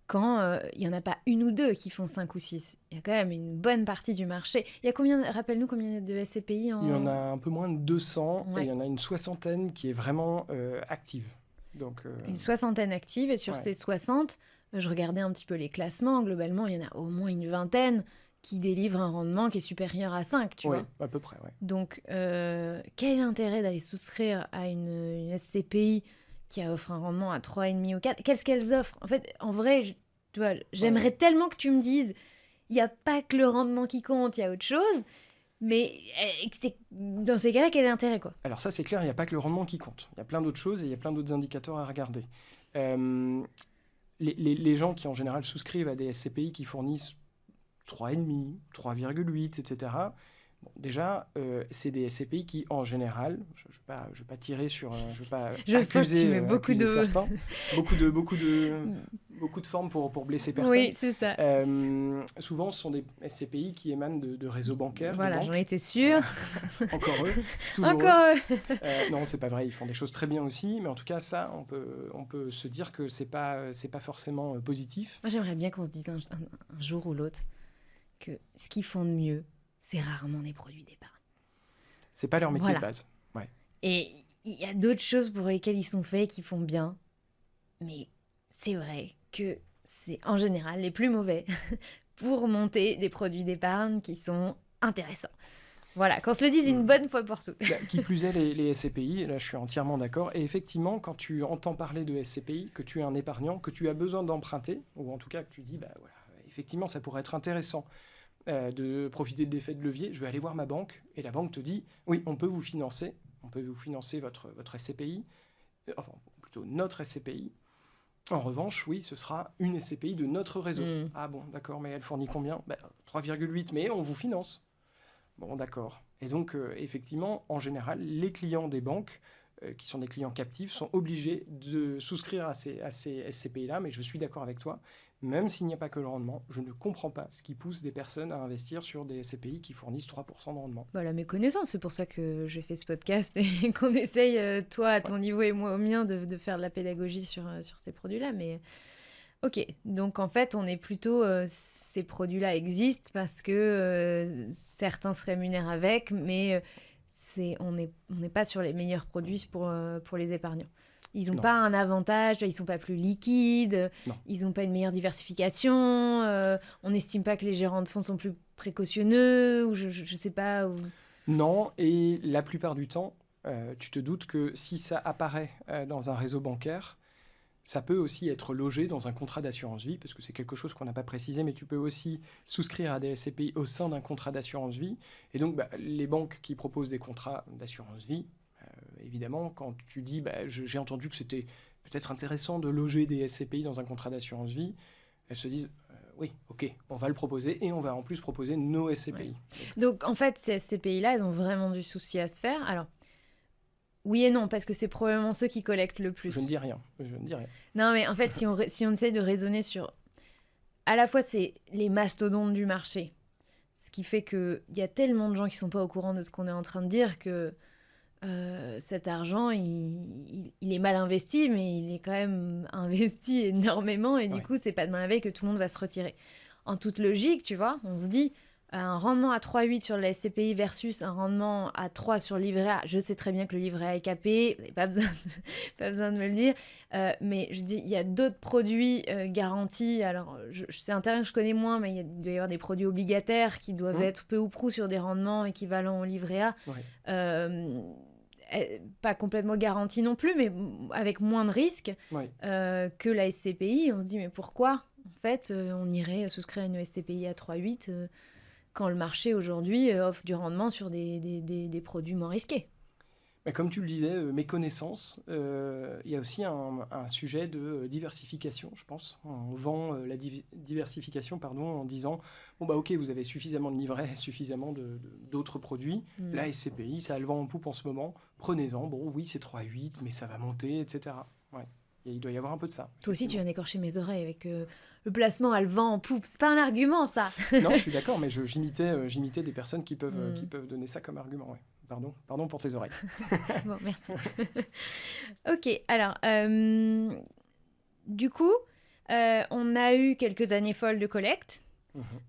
quand il n'y en a pas une ou deux qui font 5 ou 6? Il y a quand même une bonne partie du marché. Il y a combien, rappelle-nous combien il y a de SCPI Il y en a un peu moins de 200 et il y en a une soixantaine qui est vraiment active. Donc, une soixantaine active et sur ces 60, je regardais un petit peu les classements. Globalement, il y en a au moins une vingtaine qui délivrent un rendement qui est supérieur à 5, tu vois. À peu près, Donc, quel est l'intérêt d'aller souscrire à une SCPI qui offre un rendement à 3,5 ou 4? Qu'est-ce qu'elles offrent? En fait, en vrai, tu vois, j'aimerais tellement que tu me dises il n'y a pas que le rendement qui compte, il y a autre chose. Mais dans ces cas-là, quel est l'intérêt, quoi? Alors ça, c'est clair, il n'y a pas que le rendement qui compte. Il y a plein d'autres choses et il y a plein d'autres indicateurs à regarder. Les gens qui, en général, souscrivent à des SCPI qui fournissent 3,5, 3,8, etc., bon, déjà, c'est des SCPI qui, en général, je ne vais pas tirer sur... je vais pas accuser certains. Beaucoup de formes pour blesser personne. Oui, c'est ça. Souvent, ce sont des SCPI qui émanent de réseaux bancaires. Voilà, j'en étais sûre. Encore eux. Encore eux. Non, c'est pas vrai. Ils font des choses très bien aussi. Mais en tout cas, ça, on peut se dire que c'est pas forcément positif. Moi, j'aimerais bien qu'on se dise un jour ou l'autre que ce qu'ils font de mieux, c'est rarement des produits d'épargne. C'est pas leur métier de base. Ouais. Et il y a d'autres choses pour lesquelles ils sont faits qui font bien. Mais c'est vrai que c'est en général les plus mauvais pour monter des produits d'épargne qui sont intéressants. Voilà, qu'on se le dise une bonne fois pour toutes. Qui plus est, les SCPI, là je suis entièrement d'accord. Et effectivement, quand tu entends parler de SCPI, que tu es un épargnant, que tu as besoin d'emprunter, ou en tout cas que tu dis, effectivement, ça pourrait être intéressant de profiter de l'effet de levier, je vais aller voir ma banque, et la banque te dit, oui, on peut vous financer votre SCPI, enfin plutôt notre SCPI. En revanche, oui, ce sera une SCPI de notre réseau. Ah bon, d'accord, mais elle fournit combien? 3,8, mais on vous finance. Bon, d'accord. Et donc, effectivement, en général, les clients des banques qui sont des clients captifs, sont obligés de souscrire à ces SCPI-là, mais je suis d'accord avec toi. Même s'il n'y a pas que le rendement, je ne comprends pas ce qui pousse des personnes à investir sur des SCPI qui fournissent 3% de rendement. Voilà, mes connaissances, c'est pour ça que j'ai fait ce podcast et qu'on essaye, toi à ton niveau et moi au mien, de faire de la pédagogie sur ces produits-là. Mais ok, donc en fait, on est plutôt... ces produits-là existent parce que certains se rémunèrent avec, mais on n'est pas sur les meilleurs produits pour les épargnants. Ils n'ont pas un avantage, ils ne sont pas plus liquides, ils n'ont pas une meilleure diversification, on n'estime pas que les gérants de fonds sont plus précautionneux, ou je ne sais pas. Ou... Non, et la plupart du temps, tu te doutes que si ça apparaît dans un réseau bancaire, ça peut aussi être logé dans un contrat d'assurance vie, parce que c'est quelque chose qu'on n'a pas précisé, mais tu peux aussi souscrire à des SCPI au sein d'un contrat d'assurance vie. Et donc, les banques qui proposent des contrats d'assurance vie, évidemment, quand tu dis j'ai entendu que c'était peut-être intéressant de loger des SCPI dans un contrat d'assurance vie, elles se disent oui, ok, on va le proposer et on va en plus proposer nos SCPI. Ouais. Donc en fait, ces SCPI-là, elles ont vraiment du souci à se faire. Alors, oui et non, parce que c'est probablement ceux qui collectent le plus. Je ne dis rien. Non, mais en fait, si on essaie de raisonner sur... À la fois, c'est les mastodontes du marché. Ce qui fait qu'il y a tellement de gens qui ne sont pas au courant de ce qu'on est en train de dire que cet argent, il est mal investi, mais il est quand même investi énormément. Et du coup, c'est pas demain la veille que tout le monde va se retirer. En toute logique, tu vois, on se dit... un rendement à 3,8 sur la SCPI versus un rendement à 3 sur le livret A. Je sais très bien que le livret A est capé, vous n'avez pas besoin de me le dire. Mais je dis, il y a d'autres produits garantis. Alors, c'est un terrain que je connais moins, mais il doit y avoir des produits obligataires qui doivent être peu ou prou sur des rendements équivalents au livret A. Pas complètement garantis non plus, mais avec moins de risques que la SCPI. On se dit, mais pourquoi en fait, on irait souscrire une SCPI à 3,8 quand le marché aujourd'hui offre du rendement sur des produits moins risqués. Mais comme tu le disais, mes connaissances, il y a aussi un sujet de diversification, je pense. On vend la diversification en disant bon, ok, vous avez suffisamment de livrets, suffisamment d'autres produits. La SCPI, ça a le vent en poupe en ce moment. Prenez-en. Bon, oui, c'est 3,8, mais ça va monter, etc. Ouais. Et il doit y avoir un peu de ça. Toi aussi, tu viens d'écorcher mes oreilles avec le placement à le vent en poupe. C'est pas un argument, ça. Non, je suis d'accord, mais j'imitais des personnes qui peuvent donner ça comme argument. Ouais. Pardon pour tes oreilles. Bon, merci. Ok, alors, du coup, on a eu quelques années folles de collecte.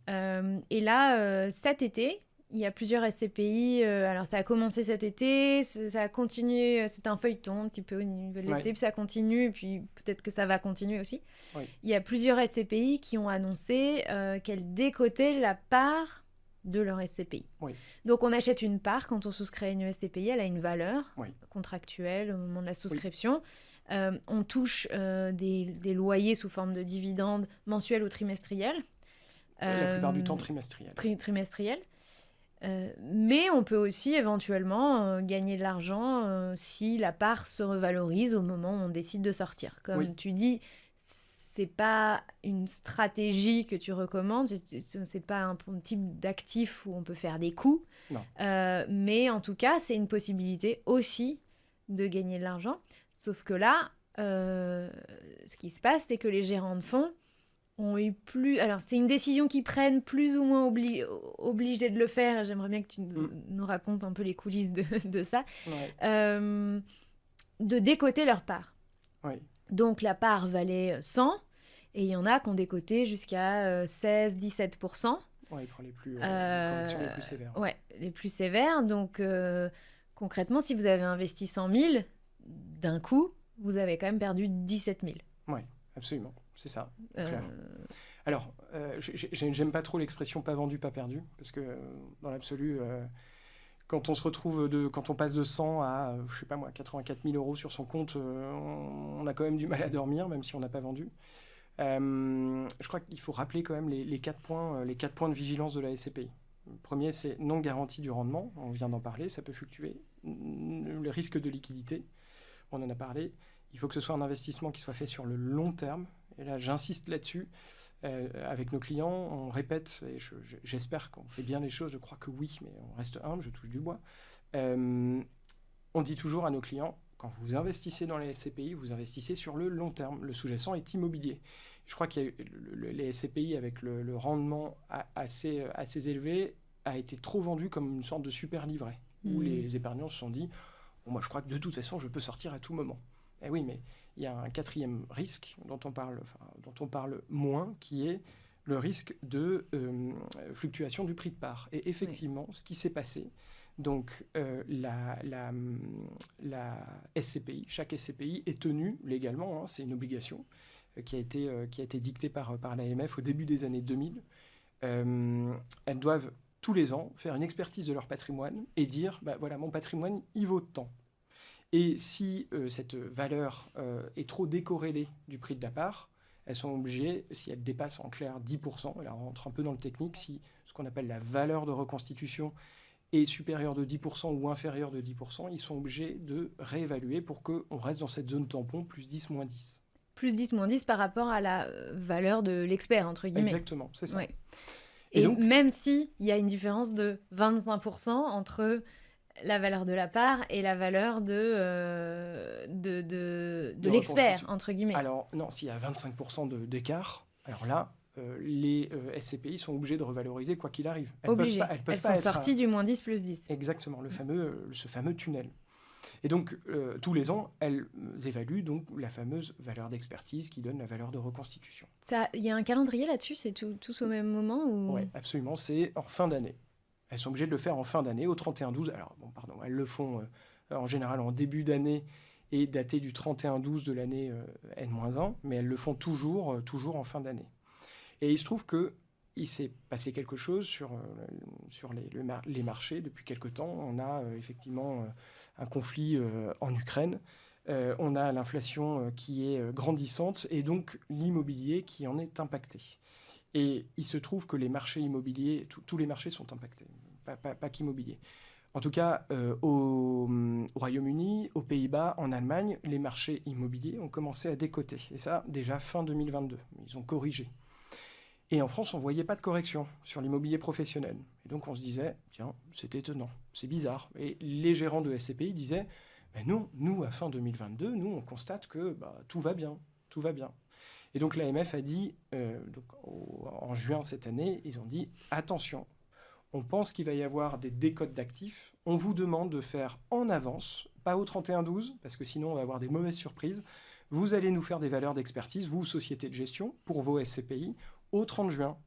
Et là, cet été, il y a plusieurs SCPI. Alors, ça a commencé cet été, ça a continué. C'était un feuilleton un petit peu au niveau de l'été, puis ça continue, et puis peut-être que ça va continuer aussi. Oui. Il y a plusieurs SCPI qui ont annoncé qu'elles décotaient la part de leur SCPI. Oui. Donc, on achète une part quand on souscrit à une SCPI, elle a une valeur contractuelle au moment de la souscription. Oui. On touche des loyers sous forme de dividendes mensuels ou trimestriels. La plupart du temps trimestriels. Trimestriels. Mais on peut aussi éventuellement gagner de l'argent si la part se revalorise au moment où on décide de sortir. Comme tu dis, c'est pas une stratégie que tu recommandes, c'est pas un type d'actif où on peut faire des coups, mais en tout cas, c'est une possibilité aussi de gagner de l'argent. Sauf que là, ce qui se passe, c'est que les gérants de fonds ont eu plus... Alors, c'est une décision qu'ils prennent plus ou moins obligés de le faire. J'aimerais bien que tu nous racontes un peu les coulisses de ça. De décoter leur part. Donc, la part valait 100, et il y en a qui ont décoté jusqu'à 16-17%. Oui, pour les corrections les plus sévères. Oui, les plus sévères. Donc, concrètement, si vous avez investi 100 000, d'un coup, vous avez quand même perdu 17 000. Oui, absolument. C'est ça. Alors, j'aime pas trop l'expression pas vendu, pas perdu, parce que dans l'absolu, quand on se retrouve quand on passe de 100 à, je sais pas moi, 84 000 euros sur son compte, on a quand même du mal à dormir, même si on n'a pas vendu. Je crois qu'il faut rappeler quand même les 4 points de vigilance de la SCPI. Le premier, c'est non garantie du rendement. On vient d'en parler, ça peut fluctuer. Le risque de liquidité, on en a parlé. Il faut que ce soit un investissement qui soit fait sur le long terme. Et là, j'insiste là-dessus. Avec nos clients, on répète, et j'espère qu'on fait bien les choses, je crois que oui, mais on reste humble, je touche du bois. On dit toujours à nos clients, quand vous investissez dans les SCPI, vous investissez sur le long terme. Le sous-jacent est immobilier. Je crois qu'il y a eu les SCPI avec le rendement assez élevé a été trop vendu comme une sorte de super livret, où les épargnants se sont dit bon, moi je crois que de toute façon je peux sortir à tout moment. Et oui, mais il y a un quatrième risque dont on parle moins, qui est le risque de fluctuation du prix de part. Et effectivement, ce qui s'est passé, donc la SCPI, chaque SCPI est tenue légalement, c'est une obligation qui a été dictée par l'AMF au début des années 2000. Elles doivent tous les ans faire une expertise de leur patrimoine et dire, voilà, mon patrimoine, il vaut tant. Et si cette valeur est trop décorrélée du prix de la part, elles sont obligées, si elles dépassent en clair 10%, là on rentre un peu dans le technique, si ce qu'on appelle la valeur de reconstitution est supérieure de 10% ou inférieure de 10%, ils sont obligés de réévaluer pour qu'on reste dans cette zone tampon, plus 10, moins 10. Plus 10, moins 10 par rapport à la valeur de l'expert, entre guillemets. Exactement, c'est ça. Ouais. Et donc, même s'il y a une différence de 25% entre la valeur de la part et la valeur de l'expert, entre guillemets. Alors, non, s'il y a 25% d'écart, alors là, les SCPI sont obligés de revaloriser quoi qu'il arrive. Elles sont sorties du moins 10 plus 10. Exactement, ce fameux tunnel. Et donc, tous les ans, elles évaluent donc la fameuse valeur d'expertise qui donne la valeur de reconstitution. Il y a un calendrier là-dessus, c'est tous au même moment ou... Oui, absolument, c'est en fin d'année. Elles sont obligées de le faire en fin d'année, au 31-12. Alors, elles le font en général en début d'année et daté du 31-12 de l'année N-1, mais elles le font toujours en fin d'année. Et il se trouve qu'il s'est passé quelque chose sur les marchés depuis quelque temps. On a effectivement un conflit en Ukraine. On a l'inflation qui est grandissante et donc l'immobilier qui en est impacté. Et il se trouve que les marchés immobiliers, tous les marchés sont impactés, pas qu'immobilier. En tout cas, au Royaume-Uni, aux Pays-Bas, en Allemagne, les marchés immobiliers ont commencé à décoter. Et ça, déjà fin 2022. Ils ont corrigé. Et en France, on ne voyait pas de correction sur l'immobilier professionnel. Et donc, on se disait, tiens, c'est étonnant, c'est bizarre. Et les gérants de SCPI disaient, non, nous, à fin 2022, nous, on constate que tout va bien, tout va bien. Et donc, l'AMF a dit, en juin cette année, ils ont dit, attention, on pense qu'il va y avoir des décotes d'actifs. On vous demande de faire en avance, pas au 31-12, parce que sinon, on va avoir des mauvaises surprises. Vous allez nous faire des valeurs d'expertise, vous, société de gestion, pour vos SCPI, au 30 juin.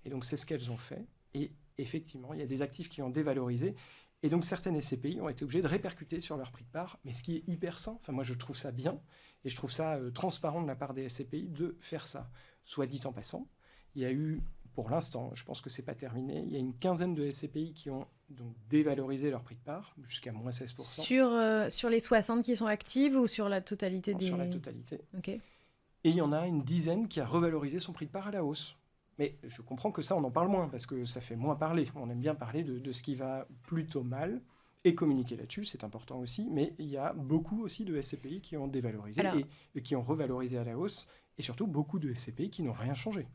Et donc, c'est ce qu'elles ont fait. Et effectivement, il y a des actifs qui ont dévalorisé. Et donc, certaines SCPI ont été obligées de répercuter sur leur prix de part. Mais ce qui est hyper sain, moi, je trouve ça bien. Et je trouve ça transparent de la part des SCPI de faire ça. Soit dit en passant, il y a eu, pour l'instant, je pense que ce n'est pas terminé, il y a une quinzaine de SCPI qui ont donc dévalorisé leur prix de part, jusqu'à moins 16%. Sur les 60 qui sont actives ou sur la totalité des... Sur la totalité. Ok. Et il y en a une dizaine qui a revalorisé son prix de part à la hausse. Mais je comprends que ça, on en parle moins, parce que ça fait moins parler. On aime bien parler de ce qui va plutôt mal, et communiquer là-dessus, c'est important aussi. Mais il y a beaucoup aussi de SCPI qui ont dévalorisé et qui ont revalorisé à la hausse, et surtout beaucoup de SCPI qui n'ont rien changé.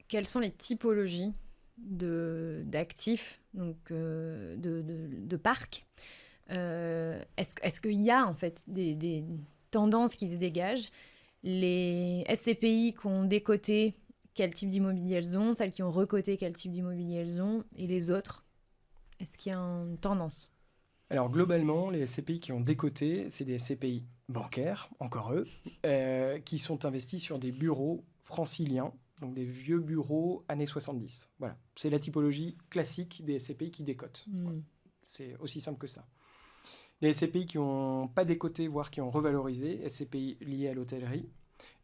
Quelles sont les typologies d'actifs, donc de parcs Est-ce qu'il y a en fait des tendances qui se dégagent? Les SCPI qui ont décoté, quel type d'immobilier elles ont? Celles qui ont recoté, quel type d'immobilier elles ont? Et les autres, est-ce qu'il y a une tendance? Alors globalement, les SCPI qui ont décoté, c'est des SCPI bancaires, encore eux, qui sont investis sur des bureaux franciliens, donc des vieux bureaux années 70. Voilà, c'est la typologie classique des SCPI qui décotent. Voilà. C'est aussi simple que ça. Les SCPI qui n'ont pas décoté, voire qui ont revalorisé, SCPI liés à l'hôtellerie,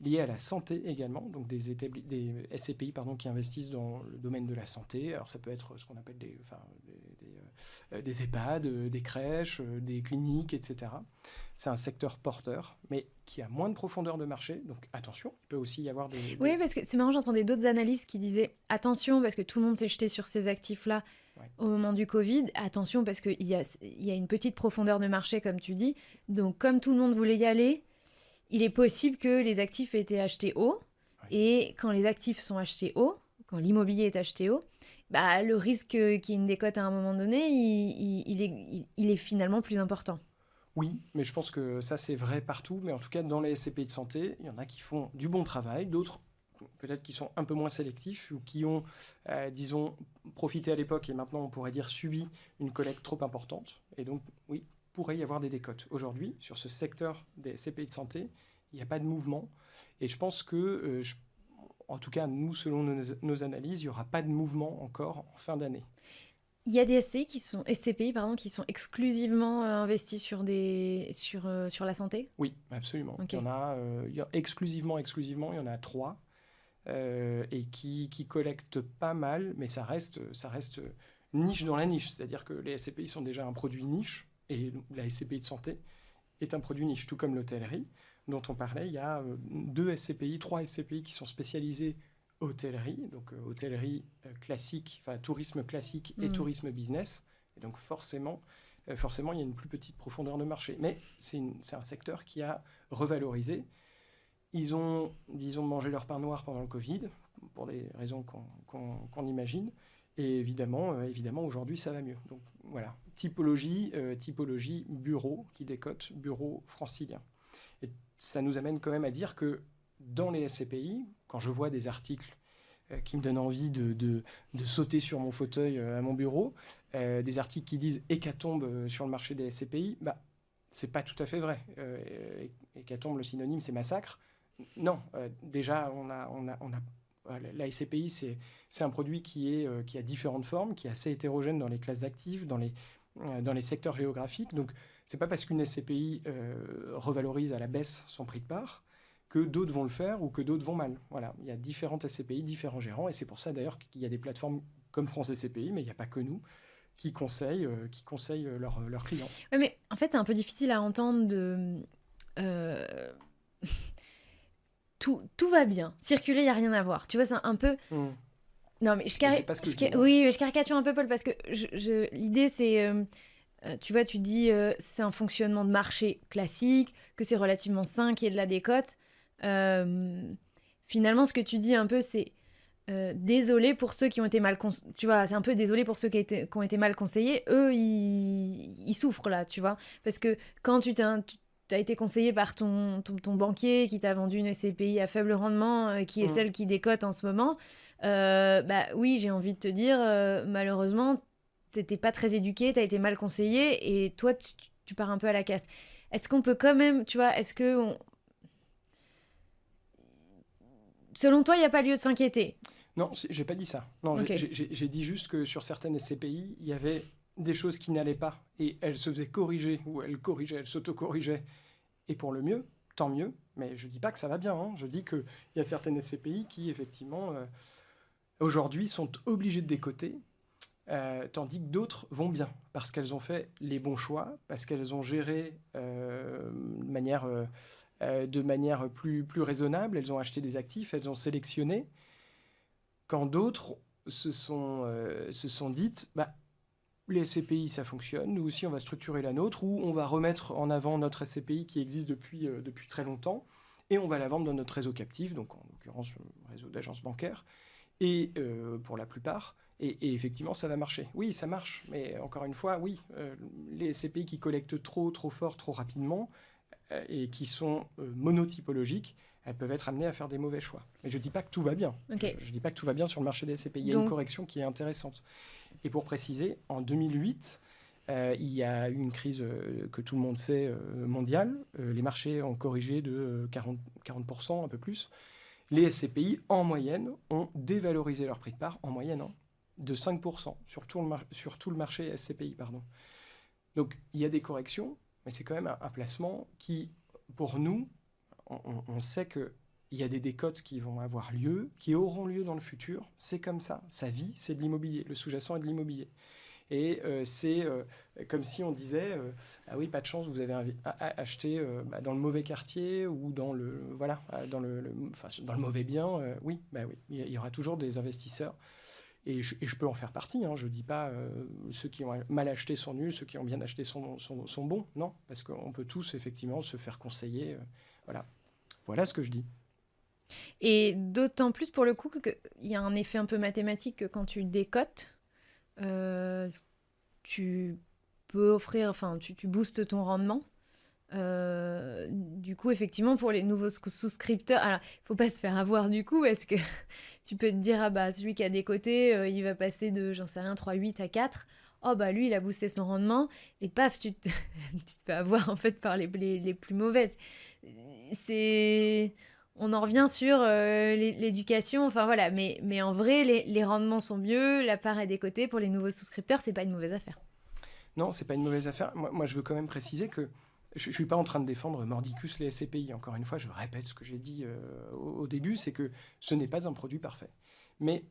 liés à la santé également, donc des SCPI qui investissent dans le domaine de la santé. Alors ça peut être ce qu'on appelle des EHPAD, des crèches, des cliniques, etc. C'est un secteur porteur, mais qui a moins de profondeur de marché. Donc attention, il peut aussi y avoir des... Oui, parce que c'est marrant, j'entendais d'autres analystes qui disaient attention, parce que tout le monde s'est jeté sur ces actifs-là au moment du Covid. Attention, parce qu'il y a une petite profondeur de marché, comme tu dis. Donc comme tout le monde voulait y aller, il est possible que les actifs aient été achetés haut. Oui. Et quand les actifs sont achetés haut, quand l'immobilier est acheté haut, le risque qu'il y ait une décote à un moment donné, il est finalement plus important. Oui, mais je pense que ça, c'est vrai partout. Mais en tout cas, dans les SCPI de santé, il y en a qui font du bon travail, d'autres peut-être qui sont un peu moins sélectifs ou qui ont, disons, profité à l'époque et maintenant, on pourrait dire, subi une collecte trop importante. Et donc, oui, pourrait y avoir des décotes. Aujourd'hui, sur ce secteur des SCPI de santé, il n'y a pas de mouvement. Et je pense que, en tout cas, nous, selon nos analyses, il n'y aura pas de mouvement encore en fin d'année. Il y a des SCPI qui sont exclusivement investis sur la santé? Oui, absolument. Ok. Il y en a, exclusivement, il y en a 3. Et qui collectent pas mal, mais ça reste niche dans la niche. C'est-à-dire que les SCPI sont déjà un produit niche, et la SCPI de santé est un produit niche, tout comme l'hôtellerie dont on parlait. Il y a 3 SCPI qui sont spécialisés hôtellerie, donc hôtellerie classique, enfin tourisme classique et tourisme business. Et donc forcément, il y a une plus petite profondeur de marché. Mais c'est un secteur qui a revalorisé. Ils ont, disons, mangé leur pain noir pendant le Covid, pour des raisons qu'on imagine. Et évidemment, aujourd'hui, ça va mieux. Donc voilà, typologie bureau qui décote, bureau francilien. Et ça nous amène quand même à dire que dans les SCPI, quand je vois des articles qui me donnent envie de sauter sur mon fauteuil à mon bureau, des articles qui disent hécatombe sur le marché des SCPI, c'est pas tout à fait vrai. Hécatombe, le synonyme, c'est massacre. Non, déjà, la SCPI, c'est un produit qui a différentes formes, qui est assez hétérogène dans les classes d'actifs, dans les secteurs géographiques. Donc, c'est pas parce qu'une SCPI revalorise à la baisse son prix de part que d'autres vont le faire ou que d'autres vont mal. Voilà, il y a différentes SCPI, différents gérants, et c'est pour ça d'ailleurs qu'il y a des plateformes comme France SCPI, mais il n'y a pas que nous, qui conseillent leurs clients. Oui, mais en fait, c'est un peu difficile à entendre tout va bien. Circuler, il n'y a rien à voir. Tu vois, c'est un peu... Non, mais oui, je caricature un peu, Paul, parce que l'idée, c'est... tu vois, tu dis c'est un fonctionnement de marché classique, que c'est relativement sain, qu'il y ait de la décote. Finalement, ce que tu dis un peu, c'est désolé pour ceux qui ont été tu vois, c'est un peu désolé pour ceux qui ont été mal conseillés. Eux, ils souffrent là, tu vois. Parce que quand tu as été conseillé par ton banquier qui t'a vendu une SCPI à faible rendement, qui est celle qui décote en ce moment, oui, j'ai envie de te dire, malheureusement, t'étais pas très éduqué, t'as été mal conseillé, et toi, tu pars un peu à la casse. Est-ce qu'on peut quand même, tu vois, selon toi, il n'y a pas lieu de s'inquiéter? Non, j'ai pas dit ça. Non, okay. J'ai dit juste que sur certaines SCPI, il y avait des choses qui n'allaient pas et elles se faisaient corriger ou elles s'auto-corrigeaient. Et pour le mieux, tant mieux. Mais je dis pas que ça va bien. Hein. Je dis qu'il y a certaines SCPI qui, effectivement, aujourd'hui, sont obligées de décoter, tandis que d'autres vont bien parce qu'elles ont fait les bons choix, parce qu'elles ont géré de manière plus raisonnable. Elles ont acheté des actifs, elles ont sélectionné. Quand d'autres se sont dites, les SCPI, ça fonctionne, nous aussi on va structurer la nôtre, ou on va remettre en avant notre SCPI qui existe depuis très longtemps, et on va la vendre dans notre réseau captif, donc en l'occurrence le réseau d'agences bancaires, et pour la plupart, et effectivement ça va marcher. Oui, ça marche, mais encore une fois, oui, les SCPI qui collectent trop fort, trop rapidement, et qui sont monotypologiques, elles peuvent être amenées à faire des mauvais choix. Mais je ne dis pas que tout va bien. Okay. Je ne dis pas que tout va bien sur le marché des SCPI. Il y a une correction qui est intéressante. Et pour préciser, en 2008, il y a eu une crise que tout le monde sait mondiale. Les marchés ont corrigé de 40%, un peu plus. Les SCPI, en moyenne, ont dévalorisé leur prix de part, en moyenne, de 5% sur tout le marché SCPI. Pardon. Donc, il y a des corrections, mais c'est quand même un placement qui, pour nous, on sait qu'il y a des décotes qui vont avoir lieu, qui auront lieu dans le futur. C'est comme ça. Sa vie, c'est de l'immobilier. Le sous-jacent est de l'immobilier. Et c'est comme si on disait ah oui, pas de chance, vous avez acheté dans le mauvais quartier ou dans le mauvais bien. Oui, il y aura toujours des investisseurs. Et je peux en faire partie. Hein. Je ne dis pas ceux qui ont mal acheté sont nuls, ceux qui ont bien acheté sont bons. Non, parce qu'on peut tous effectivement se faire conseiller. Voilà ce que je dis. Et d'autant plus pour le coup qu'il y a un effet un peu mathématique que quand tu décotes, tu peux offrir, tu boostes ton rendement. Du coup, effectivement, pour les nouveaux souscripteurs, alors, il ne faut pas se faire avoir du coup, parce que tu peux te dire, ah bah, celui qui a des côtés, il va passer de, j'en sais rien, 3,8 à 4. Oh bah, lui, il a boosté son rendement, et paf, tu te fais avoir, en fait, par les plus mauvaises. On en revient sur l'éducation, enfin voilà, mais en vrai, les rendements sont mieux, la part est des côtés, pour les nouveaux souscripteurs, c'est pas une mauvaise affaire. Non, c'est pas une mauvaise affaire. Moi, je veux quand même préciser que je ne suis pas en train de défendre mordicus les SCPI. Encore une fois, je répète ce que j'ai dit au début, c'est que ce n'est pas un produit parfait. Mais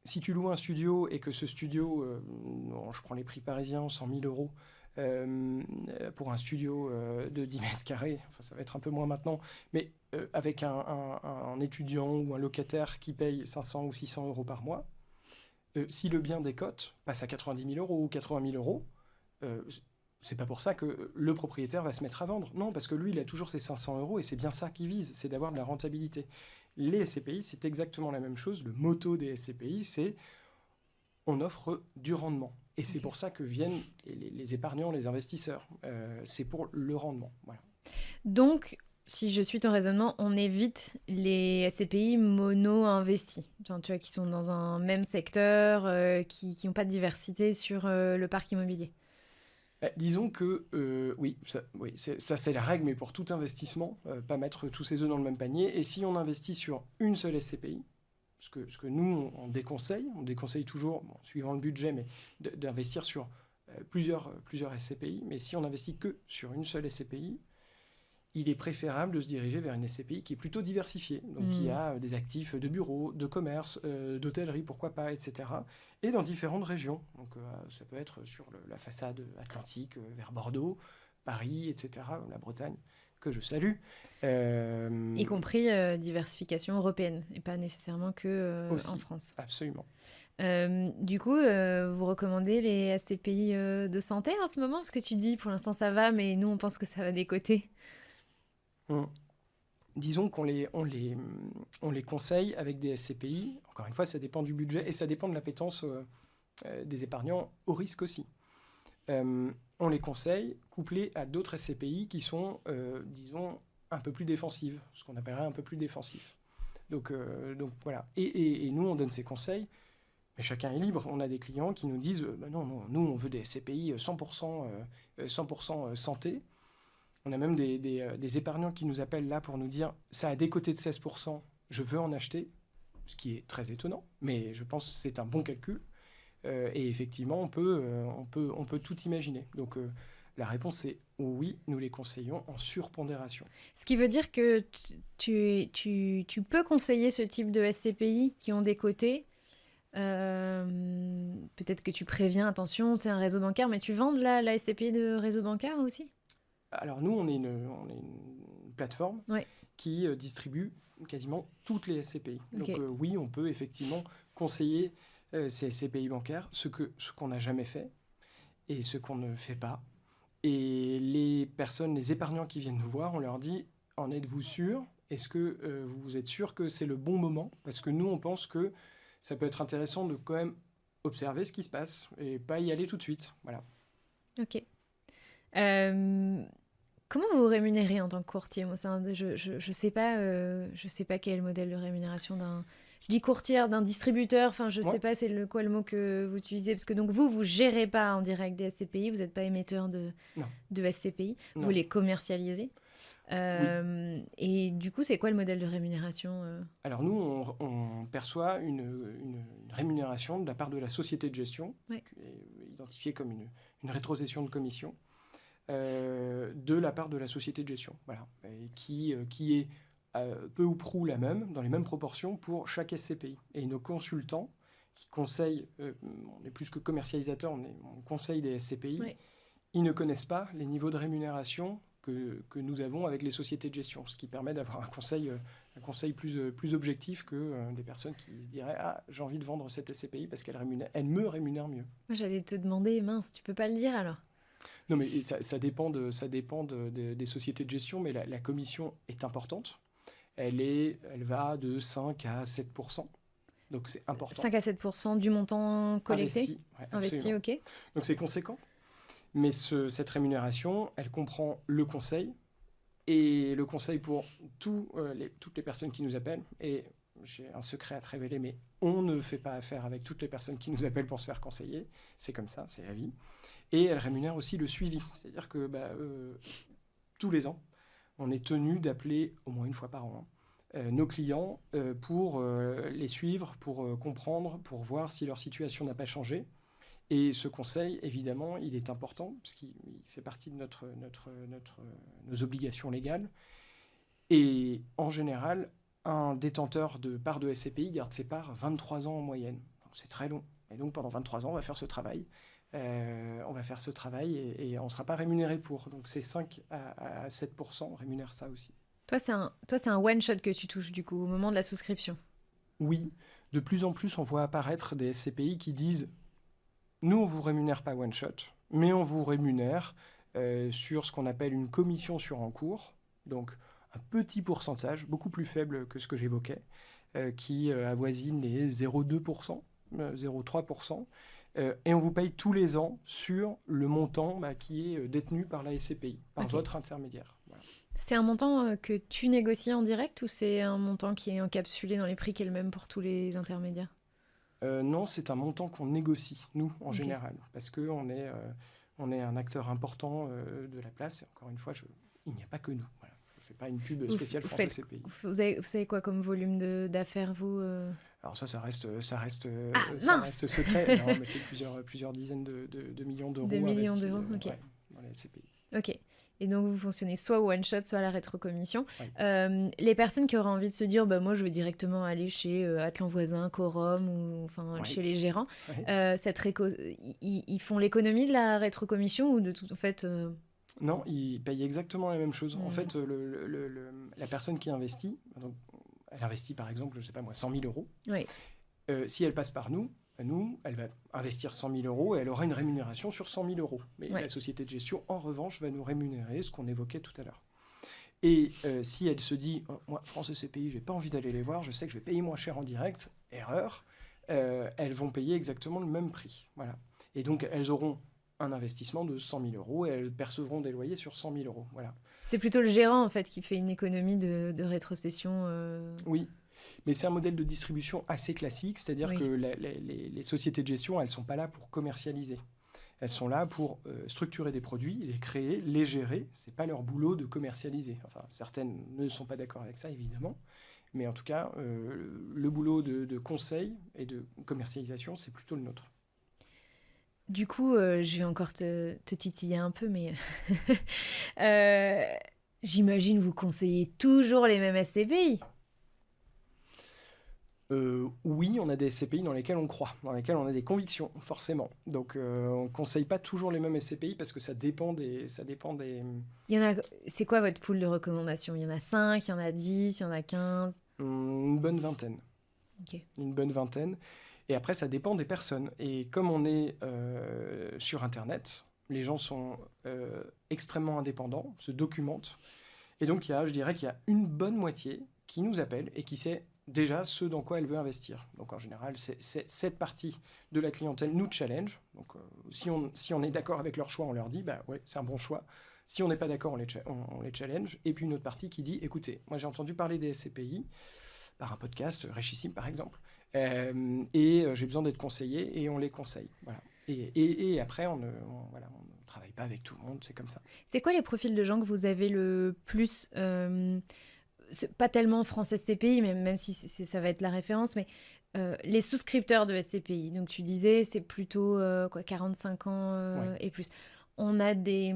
si tu loues un studio et que ce studio, je prends les prix parisiens, 100 000 euros pour un studio de 10 mètres carrés, enfin, ça va être un peu moins maintenant, mais avec un étudiant ou un locataire qui paye 500 ou 600 euros par mois, si le bien décote, passe à 90 000 euros ou 80 000 euros, c'est pas pour ça que le propriétaire va se mettre à vendre. Non, parce que lui, il a toujours ses 500 euros et c'est bien ça qu'il vise, c'est d'avoir de la rentabilité. Les SCPI, c'est exactement la même chose. Le motto des SCPI, c'est on offre du rendement. Et c'est pour ça que viennent les épargnants, les investisseurs. C'est pour le rendement. Voilà. Donc, si je suis ton raisonnement, on évite les SCPI mono-investis, tu vois, qui sont dans un même secteur, qui n'ont pas de diversité sur le parc immobilier. Disons que oui, ça c'est la règle, mais pour tout investissement, pas mettre tous ses œufs dans le même panier. Et si on investit sur une seule SCPI, ce que nous on déconseille toujours, suivant le budget, mais d'investir sur plusieurs SCPI. Mais si on investit que sur une seule SCPI, il est préférable de se diriger vers une SCPI qui est plutôt diversifiée, donc qui a des actifs de bureaux, de commerce, d'hôtellerie, pourquoi pas, etc. Et dans différentes régions. Donc ça peut être sur la façade atlantique, vers Bordeaux, Paris, etc., la Bretagne, que je salue. Y compris diversification européenne, et pas nécessairement que en France. Absolument. Du coup, vous recommandez les SCPI de santé en ce moment? Ce que tu dis, pour l'instant ça va, mais nous on pense que ça va décoter. Disons qu'on les conseille avec des SCPI. Encore une fois, ça dépend du budget et ça dépend de l'appétence des épargnants au risque aussi. On les conseille couplés à d'autres SCPI qui sont, disons, un peu plus défensives, ce qu'on appellerait un peu plus défensif. Donc voilà. Et nous, on donne ces conseils, mais chacun est libre. On a des clients qui nous disent non, nous, on veut des SCPI 100% santé. On a même des épargnants qui nous appellent là pour nous dire « ça a décoté de 16%, je veux en acheter », ce qui est très étonnant, mais je pense que c'est un bon calcul. Et effectivement, on peut tout imaginer. Donc la réponse est oui, nous les conseillons en surpondération. Ce qui veut dire que tu peux conseiller ce type de SCPI qui ont décoté. Peut-être que tu préviens, attention, c'est un réseau bancaire, mais tu vends de la SCPI de réseau bancaire aussi ? Alors nous, on est une plateforme qui distribue quasiment toutes les SCPI. Okay. Donc oui, on peut effectivement conseiller ces SCPI bancaires, ce qu'on n'a jamais fait et ce qu'on ne fait pas. Et les épargnants qui viennent nous voir, on leur dit « en êtes-vous sûr ? Est-ce que vous êtes sûr que c'est le bon moment ?» Parce que nous, on pense que ça peut être intéressant de quand même observer ce qui se passe et pas y aller tout de suite. Voilà. Ok. Comment vous vous rémunérez en tant que courtier? Moi, je sais pas quel est le modèle de rémunération d'un... Je dis courtier, d'un distributeur, enfin je sais pas c'est quoi le mot que vous utilisez, parce que donc vous gérez pas en direct des SCPI, vous n'êtes pas émetteur de SCPI, non. Vous les commercialisez. Oui. Et du coup, c'est quoi le modèle de rémunération Alors nous, on perçoit une rémunération de la part de la société de gestion, qui est identifiée comme une rétrocession de commission, de la part de la société de gestion, voilà, et qui est peu ou prou la même, dans les mêmes proportions pour chaque SCPI. Et nos consultants qui conseillent, on est plus que commercialisateurs, on conseille des SCPI, ils ne connaissent pas les niveaux de rémunération que nous avons avec les sociétés de gestion, ce qui permet d'avoir un conseil plus objectif que des personnes qui se diraient « Ah, j'ai envie de vendre cette SCPI parce qu'elle me rémunère mieux ». Moi, j'allais te demander, mince, tu peux pas le dire alors? Non, mais ça dépend des sociétés de gestion, mais la commission est importante. Elle va de 5 à 7%. Donc, c'est important. 5 à 7% du montant collecté? Investi, ok. Donc, c'est conséquent. Mais cette rémunération, elle comprend le conseil, et le conseil pour toutes les personnes qui nous appellent. Et j'ai un secret à te révéler, mais on ne fait pas affaire avec toutes les personnes qui nous appellent pour se faire conseiller. C'est comme ça, c'est la vie. Et elle rémunère aussi le suivi. C'est-à-dire que tous les ans, on est tenu d'appeler au moins une fois par an nos clients pour les suivre, pour comprendre, pour voir si leur situation n'a pas changé. Et ce conseil, évidemment, il est important, parce qu'il fait partie de nos obligations légales. Et en général, un détenteur de parts de SCPI garde ses parts 23 ans en moyenne. Donc c'est très long. Et donc pendant 23 ans, on va faire ce travail. Et on ne sera pas rémunéré pour. Donc c'est 5 à 7%, on rémunère ça aussi. Toi, c'est un one-shot que tu touches, du coup, au moment de la souscription. Oui, de plus en plus, on voit apparaître des SCPI qui disent « Nous, on ne vous rémunère pas one-shot, mais on vous rémunère sur ce qu'on appelle une commission sur encours. » Donc, un petit pourcentage, beaucoup plus faible que ce que j'évoquais, qui avoisine les 0,2%, 0,3%. Et on vous paye tous les ans sur le montant qui est détenu par la SCPI, par votre intermédiaire. Voilà. C'est un montant que tu négocies en direct ou c'est un montant qui est encapsulé dans les prix qui est le même pour tous les intermédiaires ? Non, c'est un montant qu'on négocie, nous, en général, parce qu'on est un acteur important de la place. Et encore une fois, il n'y a pas que nous. Voilà. Je ne fais pas une pub spéciale France SCPI. Vous savez quoi comme volume d'affaires, vous Alors ça reste secret. Non, mais c'est plusieurs dizaines de millions d'euros. Des millions d'euros, ok. Dans les SCPI. Ok. Et donc, vous fonctionnez soit au one-shot, soit à la rétrocommission. Oui. Les personnes qui auraient envie de se dire, moi, je vais directement aller chez Atlan Voisin, Corum, ou chez les gérants, ils font l'économie de la rétrocommission ou de tout, en fait Non, ils payent exactement la même chose. En fait, la personne qui investit, donc, elle investit par exemple, je ne sais pas moi, 100 000 euros. Oui. Si elle passe par nous, elle va investir 100 000 euros et elle aura une rémunération sur 100 000 euros. Mais la société de gestion, en revanche, va nous rémunérer ce qu'on évoquait tout à l'heure. Et si elle se dit, moi, France SCPI, je n'ai pas envie d'aller les voir, je sais que je vais payer moins cher en direct, erreur, elles vont payer exactement le même prix. Voilà. Et donc, elles auront un investissement de 100 000 euros et elles percevront des loyers sur 100 000 euros. Voilà. C'est plutôt le gérant, en fait, qui fait une économie de rétrocession. Oui. Mais c'est un modèle de distribution assez classique, c'est-à-dire que les sociétés de gestion, elles ne sont pas là pour commercialiser. Elles sont là pour structurer des produits, les créer, les gérer. Ce n'est pas leur boulot de commercialiser. Enfin, certaines ne sont pas d'accord avec ça, évidemment. Mais en tout cas, le boulot de conseil et de commercialisation, c'est plutôt le nôtre. Du coup, je vais encore te titiller un peu, mais j'imagine vous conseillez toujours les mêmes SCPI. Oui, on a des SCPI dans lesquels on croit, dans lesquels on a des convictions, forcément. Donc, on ne conseille pas toujours les mêmes SCPI parce que ça dépend des... C'est quoi votre pool de recommandations ? Il y en a 5, il y en a 10, il y en a 15 ? Une bonne vingtaine. Ok. Une bonne vingtaine. Et après, ça dépend des personnes. Et comme on est sur Internet, les gens sont extrêmement indépendants, se documentent. Et donc, je dirais qu'il y a une bonne moitié qui nous appelle et qui sait déjà ce dans quoi elle veut investir. Donc en général, cette partie de la clientèle nous challenge. Donc si on est d'accord avec leur choix, on leur dit ouais, c'est un bon choix. Si on n'est pas d'accord, on les challenge. Et puis une autre partie qui dit écoutez, moi j'ai entendu parler des SCPI par un podcast, Richissime par exemple, et j'ai besoin d'être conseillé et on les conseille. Voilà. Et après, on ne travaille pas avec tout le monde, c'est comme ça. C'est quoi les profils de gens que vous avez le plus pas tellement France SCPI, même si ça va être la référence, mais les souscripteurs de SCPI. Donc tu disais, c'est plutôt 45 ans et plus. On a des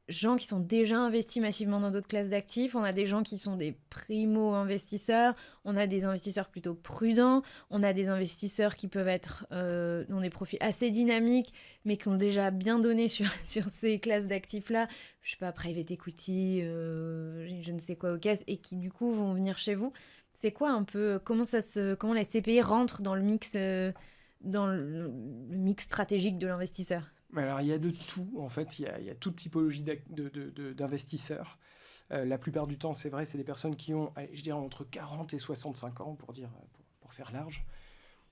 gens qui sont déjà investis massivement dans d'autres classes d'actifs, on a des gens qui sont des primo-investisseurs, on a des investisseurs plutôt prudents, on a des investisseurs qui peuvent être dans des profils assez dynamiques, mais qui ont déjà bien donné sur ces classes d'actifs-là, je sais pas, private equity, je ne sais quoi aux caisses, et qui du coup vont venir chez vous. C'est quoi un peu, comment la SCPI rentre dans le mix, stratégique de l'investisseur ? Alors, il y a de tout, en fait. Il y a toute typologie d'investisseurs. La plupart du temps, c'est vrai, c'est des personnes qui ont, je dirais, entre 40 et 65 ans, pour faire large.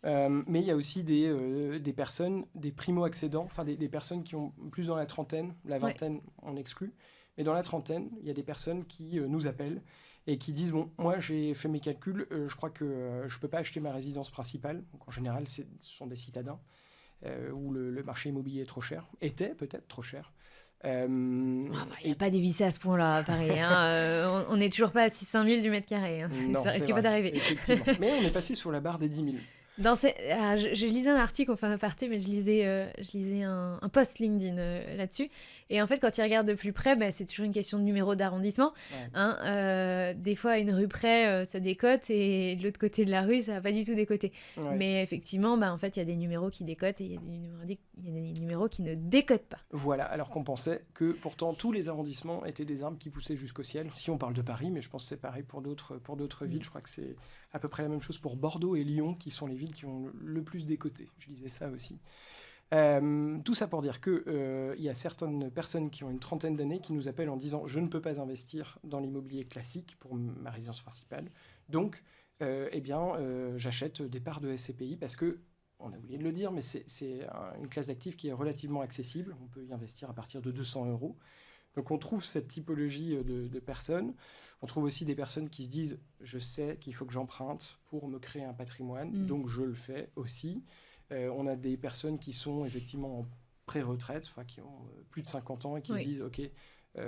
Mais il y a aussi des personnes, des primo-accédants, enfin des personnes qui ont plus dans la trentaine, la vingtaine, on exclut. Mais dans la trentaine, il y a des personnes qui nous appellent et qui disent « Bon, moi, j'ai fait mes calculs, je crois que je ne peux pas acheter ma résidence principale. » Donc, en général, ce sont des citadins où le marché immobilier est trop cher. Était peut-être trop cher. Il n'y a pas dévissé à ce point-là à Paris. Hein. On n'est toujours pas à 600 000 du mètre carré. Hein. Non, ça risque pas d'arriver. Effectivement. Mais on est passé sur la barre des 10 000. Je lisais un article, enfin un aparté, mais je lisais un post LinkedIn là-dessus. Et en fait, quand ils regardent de plus près, c'est toujours une question de numéro d'arrondissement. Ouais. Hein, des fois, à une rue près, ça décote, et de l'autre côté de la rue, ça va pas du tout décoter. Ouais. Mais effectivement, en fait, il y a des numéros qui décotent et il y a des numéros qui ne décotent pas. Voilà, alors qu'on pensait que pourtant tous les arrondissements étaient des arbres qui poussaient jusqu'au ciel. Si on parle de Paris, mais je pense que c'est pareil pour d'autres villes. Je crois que c'est à peu près la même chose pour Bordeaux et Lyon, qui sont les villes qui ont le plus décoté. Je disais ça aussi. Tout ça pour dire qu'il y a certaines personnes qui ont une trentaine d'années qui nous appellent en disant « Je ne peux pas investir dans l'immobilier classique pour ma résidence principale. Donc, j'achète des parts de SCPI parce que, on a oublié de le dire, mais c'est une classe d'actifs qui est relativement accessible. On peut y investir à partir de 200 €. Donc on trouve cette typologie de personnes. On trouve aussi des personnes qui se disent « Je sais qu'il faut que j'emprunte pour me créer un patrimoine, donc je le fais aussi ». On a des personnes qui sont effectivement en pré-retraite, qui ont plus de 50 ans et qui se disent « Ok,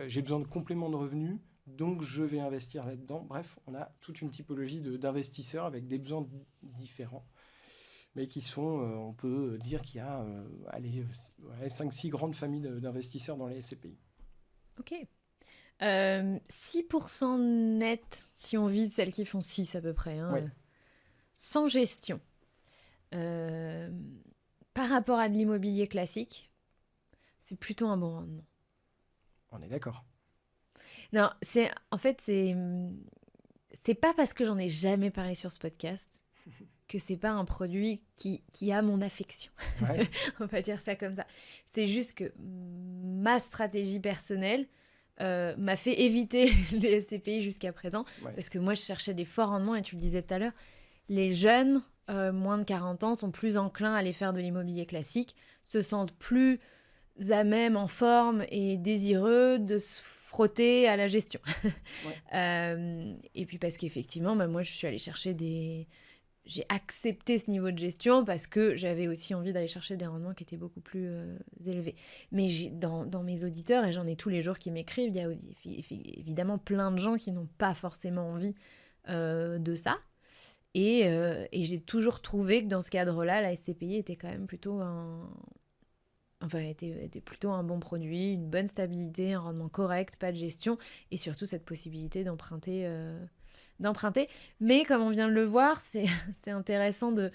j'ai besoin de compléments de revenus, donc je vais investir là-dedans ». Bref, on a toute une typologie d'investisseurs avec des besoins différents, mais qui sont, on peut dire qu'il y a 5-6 grandes familles d'investisseurs dans les SCPI. Ok. 6% net, si on vise celles qui font 6 à peu près, hein, sans gestion. Par rapport à de l'immobilier classique, c'est plutôt un bon rendement. On est d'accord. Non, c'est pas parce que j'en ai jamais parlé sur ce podcast que c'est pas un produit qui a mon affection. Ouais. On va dire ça comme ça. C'est juste que ma stratégie personnelle m'a fait éviter les SCPI jusqu'à présent, parce que moi je cherchais des forts rendements, et tu le disais tout à l'heure, les jeunes moins de 40 ans sont plus enclins à aller faire de l'immobilier classique, se sentent plus à même, en forme et désireux de se frotter à la gestion. Et puis parce qu'effectivement, moi je suis allée chercher j'ai accepté ce niveau de gestion parce que j'avais aussi envie d'aller chercher des rendements qui étaient beaucoup plus élevés. Mais dans mes auditeurs, et j'en ai tous les jours qui m'écrivent, il y a évidemment plein de gens qui n'ont pas forcément envie de ça. Et j'ai toujours trouvé que dans ce cadre-là, la SCPI était quand même plutôt était plutôt un bon produit, une bonne stabilité, un rendement correct, pas de gestion, et surtout cette possibilité d'emprunter. Mais comme on vient de le voir, c'est intéressant de...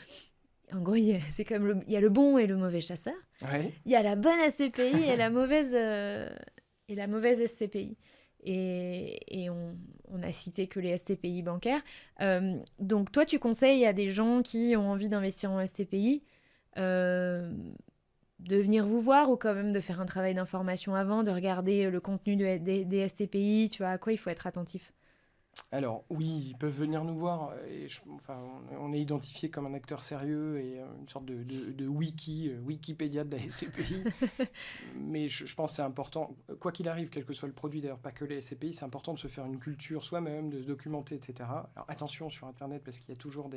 En gros, c'est comme il y a le bon et le mauvais chasseur. Ouais. Il y a la bonne SCPI et la mauvaise SCPI. Et on a cité que les SCPI bancaires. Donc toi, tu conseilles à des gens qui ont envie d'investir en SCPI de venir vous voir, ou quand même de faire un travail d'information avant, de regarder le contenu des SCPI, tu vois, à quoi il faut être attentif? Alors oui, ils peuvent venir nous voir, et on est identifié comme un acteur sérieux et une sorte de Wikipédia de la SCPI. Mais je pense que c'est important, quoi qu'il arrive, quel que soit le produit, d'ailleurs pas que les SCPI, c'est important de se faire une culture soi-même, de se documenter, etc. Alors attention sur Internet, parce qu'il y a toujours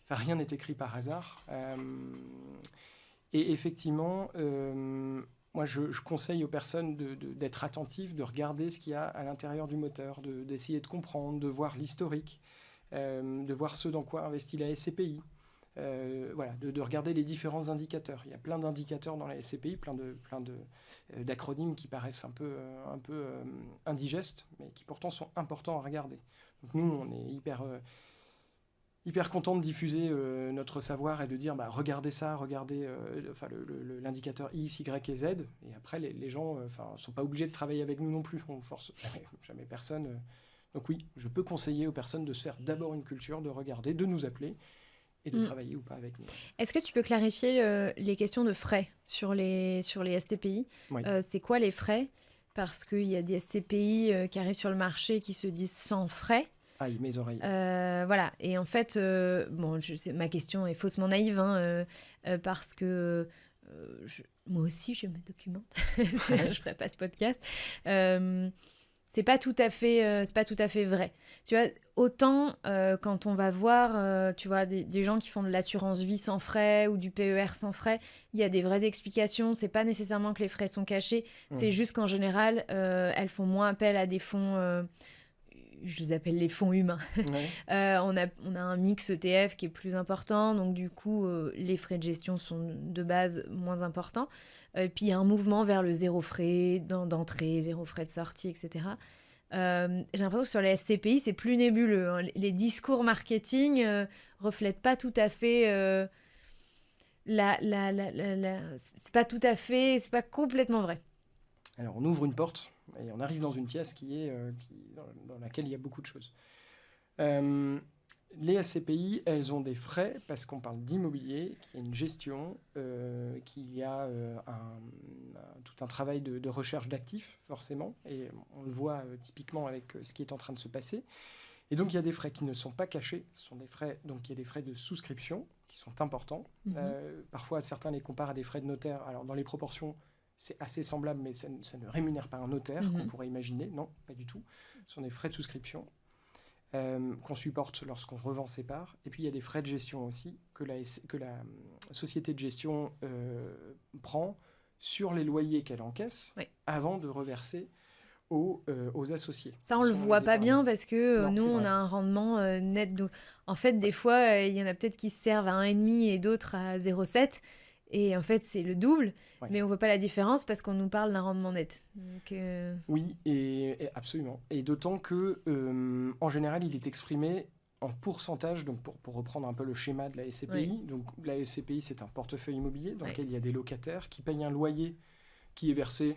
rien n'est écrit par hasard. Et effectivement... moi, je conseille aux personnes d'être attentives, de regarder ce qu'il y a à l'intérieur du moteur, d'essayer de comprendre, de voir l'historique, de voir ce dans quoi investit la SCPI, de regarder les différents indicateurs. Il y a plein d'indicateurs dans la SCPI, plein d'acronymes qui paraissent un peu indigestes, mais qui pourtant sont importants à regarder. Donc nous, on est hyper content de diffuser notre savoir et de dire regardez ça, regardez l'indicateur X, Y et Z. Et après, les gens ne sont pas obligés de travailler avec nous non plus. On ne force jamais personne. Donc oui, je peux conseiller aux personnes de se faire d'abord une culture, de regarder, de nous appeler et de travailler ou pas avec nous. Est-ce que tu peux clarifier les questions de frais sur les SCPI? Oui. C'est quoi les frais? Parce qu'il y a des SCPI qui arrivent sur le marché qui se disent sans frais. Aïe, mes oreilles. Voilà. Et en fait, ma question est faussement naïve, parce que moi aussi, je me documente. Je ferai pas ce podcast. C'est pas tout à fait vrai. Tu vois, autant quand on va voir tu vois, des gens qui font de l'assurance vie sans frais ou du PER sans frais, il y a des vraies explications. C'est pas nécessairement que les frais sont cachés. C'est juste qu'en général, elles font moins appel à des fonds... je les appelle les fonds humains. Ouais. On a un mix ETF qui est plus important, donc du coup, les frais de gestion sont de base moins importants. Puis il y a un mouvement vers le zéro frais d'entrée, zéro frais de sortie, etc. J'ai l'impression que sur les SCPI, c'est plus nébuleux. Hein. Les discours marketing reflètent pas tout à fait... c'est pas tout à fait... C'est pas complètement vrai. Alors, on ouvre une porte et on arrive dans une pièce dans laquelle il y a beaucoup de choses. Les SCPI, elles ont des frais parce qu'on parle d'immobilier, qu'il y a une gestion, qu'il y a tout un travail de recherche d'actifs, forcément, et on le voit typiquement avec ce qui est en train de se passer. Et donc, il y a des frais qui ne sont pas cachés. Ce sont des frais, donc il y a des frais de souscription qui sont importants. Parfois, certains les comparent à des frais de notaire. Alors, dans les proportions, c'est assez semblable, mais ça ne rémunère pas un notaire qu'on pourrait imaginer. Non, pas du tout. Ce sont des frais de souscription qu'on supporte lorsqu'on revend ses parts. Et puis, il y a des frais de gestion aussi que la société de gestion prend sur les loyers qu'elle encaisse avant de reverser aux associés. Ça, on le voit pas bien parce que nous, on a un rendement net. Donc, en fait, des fois, il y en a peut-être qui se servent à 1,5 et d'autres à 0,7. Et en fait, c'est le double, mais on voit pas la différence parce qu'on nous parle d'un rendement net. Donc, Oui, et absolument. Et d'autant que, en général, il est exprimé en pourcentage. Donc, pour reprendre un peu le schéma de la SCPI, donc la SCPI, c'est un portefeuille immobilier dans lequel il y a des locataires qui payent un loyer qui est versé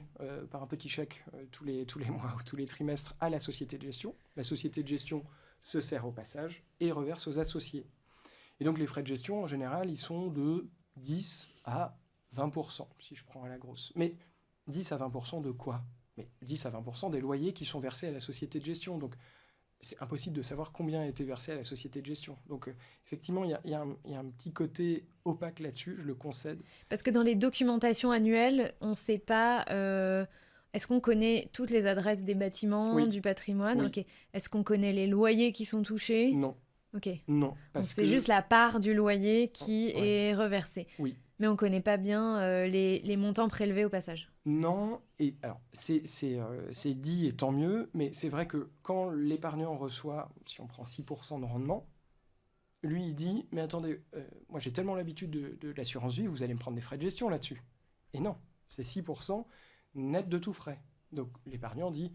par un petit chèque tous les mois ou tous les trimestres à la société de gestion. La société de gestion se sert au passage et reverse aux associés. Et donc, les frais de gestion, en général, ils sont de 10 à 20%, si je prends à la grosse. Mais 10 à 20% de quoi ? Mais 10 à 20% des loyers qui sont versés à la société de gestion. Donc, c'est impossible de savoir combien a été versé à la société de gestion. Donc, effectivement, il y a un petit côté opaque là-dessus, je le concède. Parce que dans les documentations annuelles, on ne sait pas... Est-ce qu'on connaît toutes les adresses des bâtiments, du patrimoine ? Okay. Est-ce qu'on connaît les loyers qui sont touchés ? Non. Ok. Non. C'est juste la part du loyer qui est reversée. Oui. Mais on ne connaît pas bien les montants prélevés au passage. Non, et alors c'est dit et tant mieux, mais c'est vrai que quand l'épargnant reçoit, si on prend 6% de rendement, lui il dit, mais attendez, moi j'ai tellement l'habitude de l'assurance vie, vous allez me prendre des frais de gestion là-dessus. Et non, c'est 6% net de tout frais. Donc l'épargnant dit,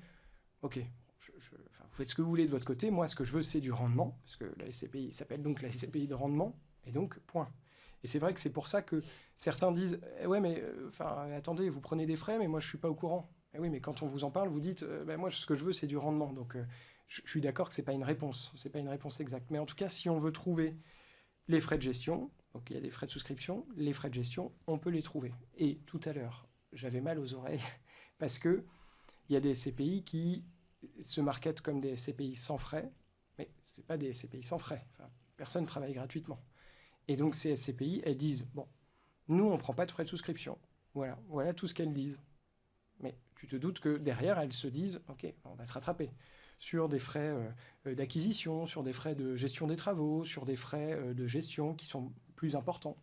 ok, vous faites ce que vous voulez de votre côté, moi ce que je veux c'est du rendement, parce que la SCPI s'appelle donc la SCPI de rendement, et donc point. Et c'est vrai que c'est pour ça que certains disent ouais mais attendez, vous prenez des frais mais moi je suis pas au courant. Et oui, mais quand on vous en parle, vous dites moi ce que je veux c'est du rendement. Donc je suis d'accord que c'est pas une réponse exacte, mais en tout cas si on veut trouver les frais de gestion, donc il y a des frais de souscription, les frais de gestion, on peut les trouver. Et tout à l'heure, j'avais mal aux oreilles parce que il y a des SCPI qui se marketent comme des SCPI sans frais, mais c'est pas des SCPI sans frais. Personne travaille gratuitement. Et donc, ces SCPI, elles disent, bon, nous, on ne prend pas de frais de souscription. Voilà tout ce qu'elles disent. Mais tu te doutes que derrière, elles se disent, OK, on va se rattraper sur des frais d'acquisition, sur des frais de gestion des travaux, sur des frais de gestion qui sont plus importants.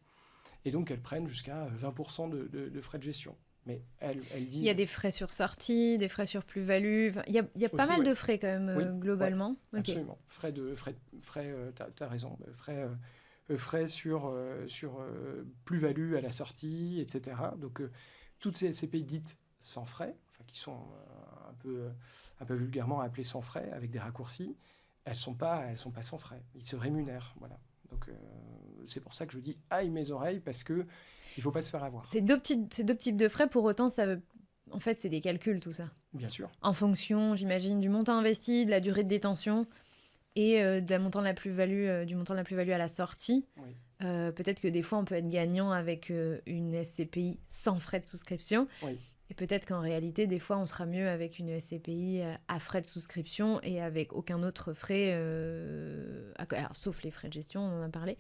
Et donc, elles prennent jusqu'à 20% de frais de gestion. Mais elles disent... Il y a des frais sur sortie, des frais sur plus-value. Il y a pas mal de frais quand même, globalement. Oui, absolument. T'as raison. Frais sur plus-value à la sortie, etc. Donc, toutes ces SCPI dites sans frais, qui sont un peu vulgairement appelées sans frais, avec des raccourcis, elles sont pas sans frais. Ils se rémunèrent, voilà. Donc, c'est pour ça que je dis « aïe mes oreilles » parce qu'il ne faut pas se faire avoir. Ces deux types de frais, pour autant, en fait, c'est des calculs, tout ça. Bien sûr. En fonction, j'imagine, du montant investi, de la durée de détention et du montant de la plus-value à la sortie. Oui. Peut-être que des fois, on peut être gagnant avec une SCPI sans frais de souscription. Oui. Et peut-être qu'en réalité, des fois, on sera mieux avec une SCPI à frais de souscription et avec aucun autre frais, alors, sauf les frais de gestion, on en a parlé,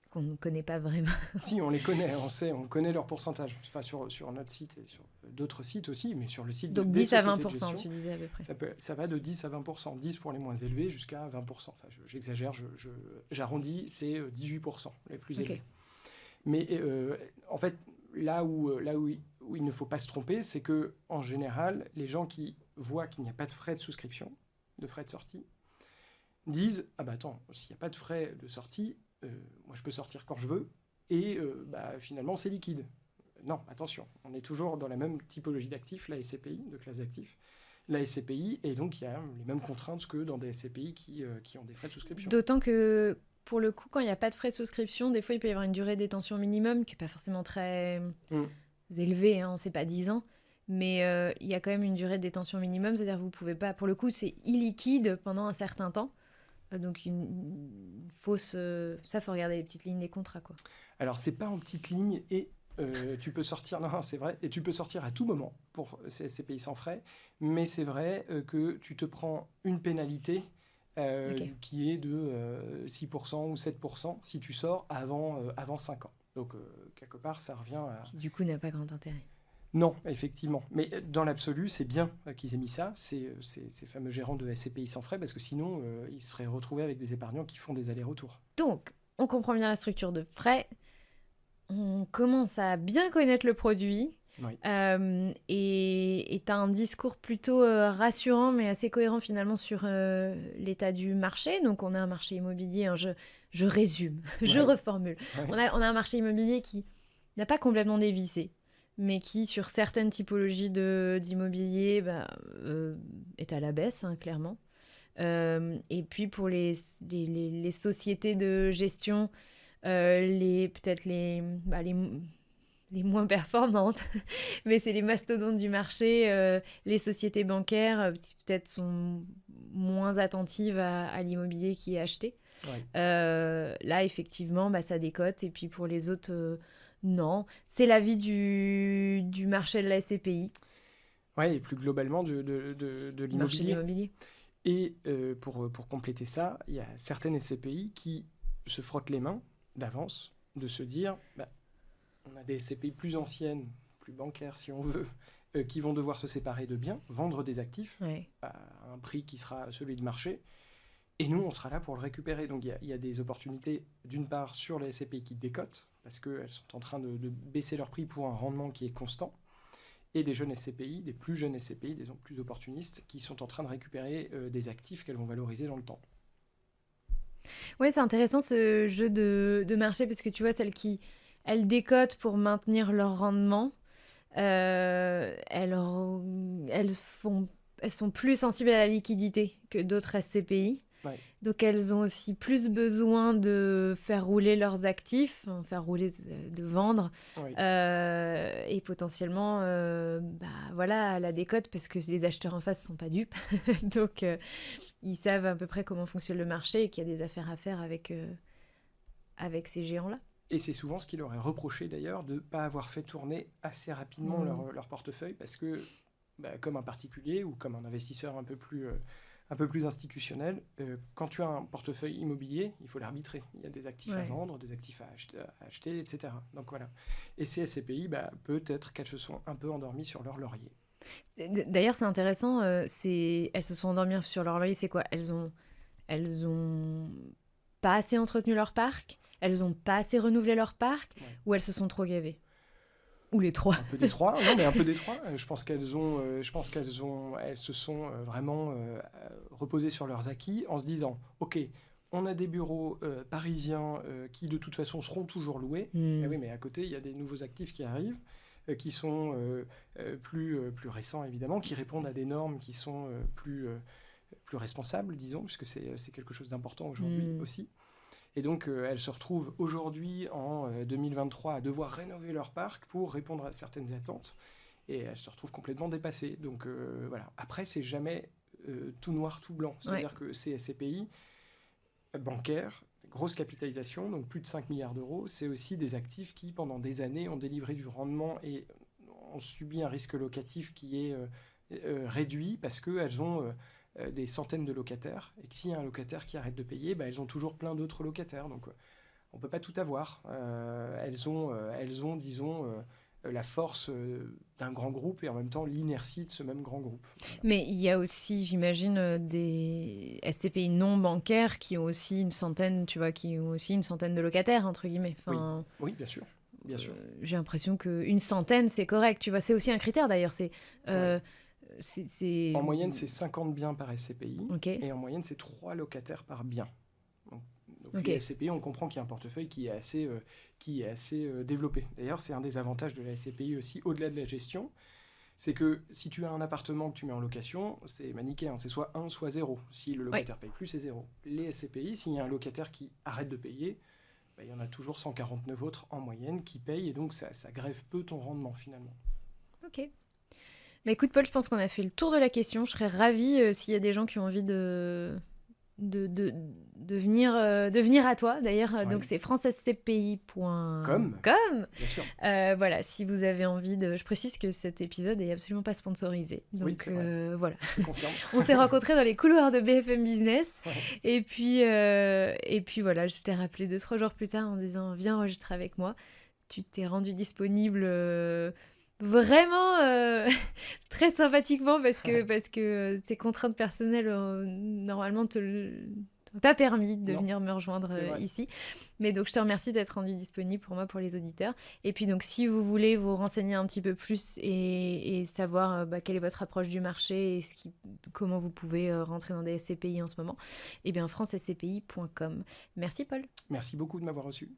qu'on ne connaît pas vraiment. Si, on les connaît, on connaît leur pourcentage. Enfin, sur notre site et sur d'autres sites aussi, mais sur le site Donc des 10 à sociétés 20%, de gestion, tu disais à peu près. ça va de 10 à 20%. 10 pour les moins élevés jusqu'à 20%. Enfin, j'exagère, j'arrondis, c'est 18% les plus élevés. Mais en fait, là où il ne faut pas se tromper, c'est qu'en général, les gens qui voient qu'il n'y a pas de frais de souscription, de frais de sortie, disent « Ah bah attends, s'il n'y a pas de frais de sortie, moi je peux sortir quand je veux, et finalement c'est liquide. » Non, attention, on est toujours dans la même typologie d'actifs, la SCPI, de classe d'actifs, la SCPI, et donc il y a les mêmes contraintes que dans des SCPI qui ont des frais de souscription. D'autant que, pour le coup, quand il n'y a pas de frais de souscription, des fois il peut y avoir une durée de détention minimum qui n'est pas forcément très élevée, hein, c'est pas 10 ans, mais il y a quand même une durée de détention minimum, c'est-à-dire que vous pouvez pas, pour le coup c'est illiquide pendant un certain temps, donc une fausse... ça, faut regarder les petites lignes des contrats, quoi. Alors c'est pas en petites lignes et... tu peux sortir, non, c'est vrai, et tu peux sortir à tout moment pour ces SCPI sans frais, mais c'est vrai que tu te prends une pénalité qui est de 6% ou 7% si tu sors avant 5 ans. Donc, quelque part, ça revient à... Qui, du coup, n'a pas grand intérêt. Non, effectivement. Mais dans l'absolu, c'est bien qu'ils aient mis ça, ces fameux gérants de SCPI sans frais, parce que sinon, ils seraient retrouvés avec des épargnants qui font des allers-retours. Donc, on comprend bien la structure de frais. On commence à bien connaître le produit. Oui. Et tu as un discours plutôt rassurant, mais assez cohérent finalement sur l'état du marché. Donc, on a un marché immobilier, hein, je résume, je reformule. Ouais. On a un marché immobilier qui n'a pas complètement dévissé, mais qui, sur certaines typologies d'immobilier, est à la baisse, hein, clairement. Et puis, pour les sociétés de gestion, peut-être les moins performantes, mais c'est les mastodontes du marché. Les sociétés bancaires, peut-être, sont moins attentives à l'immobilier qui est acheté. Ouais. Là, effectivement, ça décote. Et puis, pour les autres, non. C'est l'avis du marché de la SCPI. Oui, et plus globalement de l'immobilier. Marché de l'immobilier. Et pour compléter ça, il y a certaines SCPI qui se frottent les mains d'avance, de se dire, on a des SCPI plus anciennes, plus bancaires si on veut, qui vont devoir se séparer de biens, vendre des actifs à un prix qui sera celui de marché, et nous, on sera là pour le récupérer. Donc il y a des opportunités, d'une part, sur les SCPI qui décotent, parce qu'elles sont en train de baisser leur prix pour un rendement qui est constant, et des jeunes SCPI, des plus jeunes SCPI, des plus opportunistes, qui sont en train de récupérer des actifs qu'elles vont valoriser dans le temps. Oui, c'est intéressant ce jeu de marché, parce que tu vois, elles décotent pour maintenir leur rendement. Elles sont plus sensibles à la liquidité que d'autres SCPI. Ouais. Donc, elles ont aussi plus besoin de faire rouler leurs actifs, de vendre, oui. Et potentiellement, à la décote, parce que les acheteurs en face ne sont pas dupes. Donc, ils savent à peu près comment fonctionne le marché et qu'il y a des affaires à faire avec ces géants-là. Et c'est souvent ce qui leur est reproché d'ailleurs, de ne pas avoir fait tourner assez rapidement leur portefeuille, parce que, comme un particulier ou comme un investisseur un peu plus institutionnel, quand tu as un portefeuille immobilier, il faut l'arbitrer. Il y a des actifs à vendre, des actifs à acheter, etc. Donc voilà. Et ces SCPI, peut-être qu'elles se sont un peu endormies sur leur laurier. D'ailleurs, c'est intéressant. Elles se sont endormies sur leur laurier. C'est quoi ? Elles ont pas assez entretenu leur parc. Elles ont pas assez renouvelé leur parc. Ou elles se sont trop gavées. Ou les trois. Un peu des trois. Non, mais un peu des trois. Je pense qu'elles se sont vraiment reposées sur leurs acquis en se disant, OK, on a des bureaux parisiens qui de toute façon seront toujours loués. Et oui, mais à côté, il y a des nouveaux actifs qui arrivent, qui sont plus récents évidemment, qui répondent à des normes qui sont plus responsables, disons, puisque c'est quelque chose d'important aujourd'hui aussi. Et donc, elles se retrouvent aujourd'hui, en 2023, à devoir rénover leur parc pour répondre à certaines attentes. Et elles se retrouvent complètement dépassées. Donc, voilà. Après, c'est jamais tout noir, tout blanc. C'est-à-dire que ces SCPI bancaires, grosse capitalisation, donc plus de 5 milliards d'euros, c'est aussi des actifs qui, pendant des années, ont délivré du rendement et ont subi un risque locatif qui est réduit parce qu'elles ont des centaines de locataires et que s'il y a un locataire qui arrête de payer, elles ont toujours plein d'autres locataires. Donc on ne peut pas tout avoir. Elles ont disons, la force d'un grand groupe et en même temps l'inertie de ce même grand groupe. Voilà. Mais il y a aussi, j'imagine, des SCPI non bancaires qui ont aussi une centaine, de locataires, entre guillemets. Enfin, oui, bien sûr. Bien sûr. J'ai l'impression qu'une centaine, c'est correct. Tu vois, c'est aussi un critère d'ailleurs. En moyenne, c'est 50 biens par SCPI. Okay. Et en moyenne, c'est 3 locataires par bien. Donc Okay. les SCPI, on comprend qu'il y a un portefeuille qui est assez développé. D'ailleurs, c'est un des avantages de la SCPI aussi, au-delà de la gestion. C'est que si tu as un appartement que tu mets en location, c'est manichéen, c'est soit 1, soit 0. Si le locataire paye plus, c'est 0. Les SCPI, s'il y a un locataire qui arrête de payer, il y en a toujours 149 autres en moyenne qui payent, et donc ça grève peu ton rendement finalement. Ok. Bah écoute Paul, je pense qu'on a fait le tour de la question. Je serais ravie s'il y a des gens qui ont envie de venir à toi d'ailleurs. Ouais. Donc c'est francescpi.com. Bien sûr. Voilà, si vous avez envie de... Je précise que cet épisode est absolument pas sponsorisé. Donc oui, voilà. Je confirme. On s'est rencontrés dans les couloirs de BFM Business. Ouais. Et puis voilà, je t'ai rappelé 2-3 jours plus tard en disant viens enregistrer avec moi. Tu t'es rendu disponible... Vraiment très sympathiquement parce que tes contraintes personnelles normalement t'ont pas permis de venir me rejoindre ici. Mais donc je te remercie d'être rendu disponible pour moi, pour les auditeurs. Et puis donc si vous voulez vous renseigner un petit peu plus et savoir quelle est votre approche du marché et comment vous pouvez rentrer dans des SCPI en ce moment, eh bien francescpi.com. Merci Paul. Merci beaucoup de m'avoir reçu.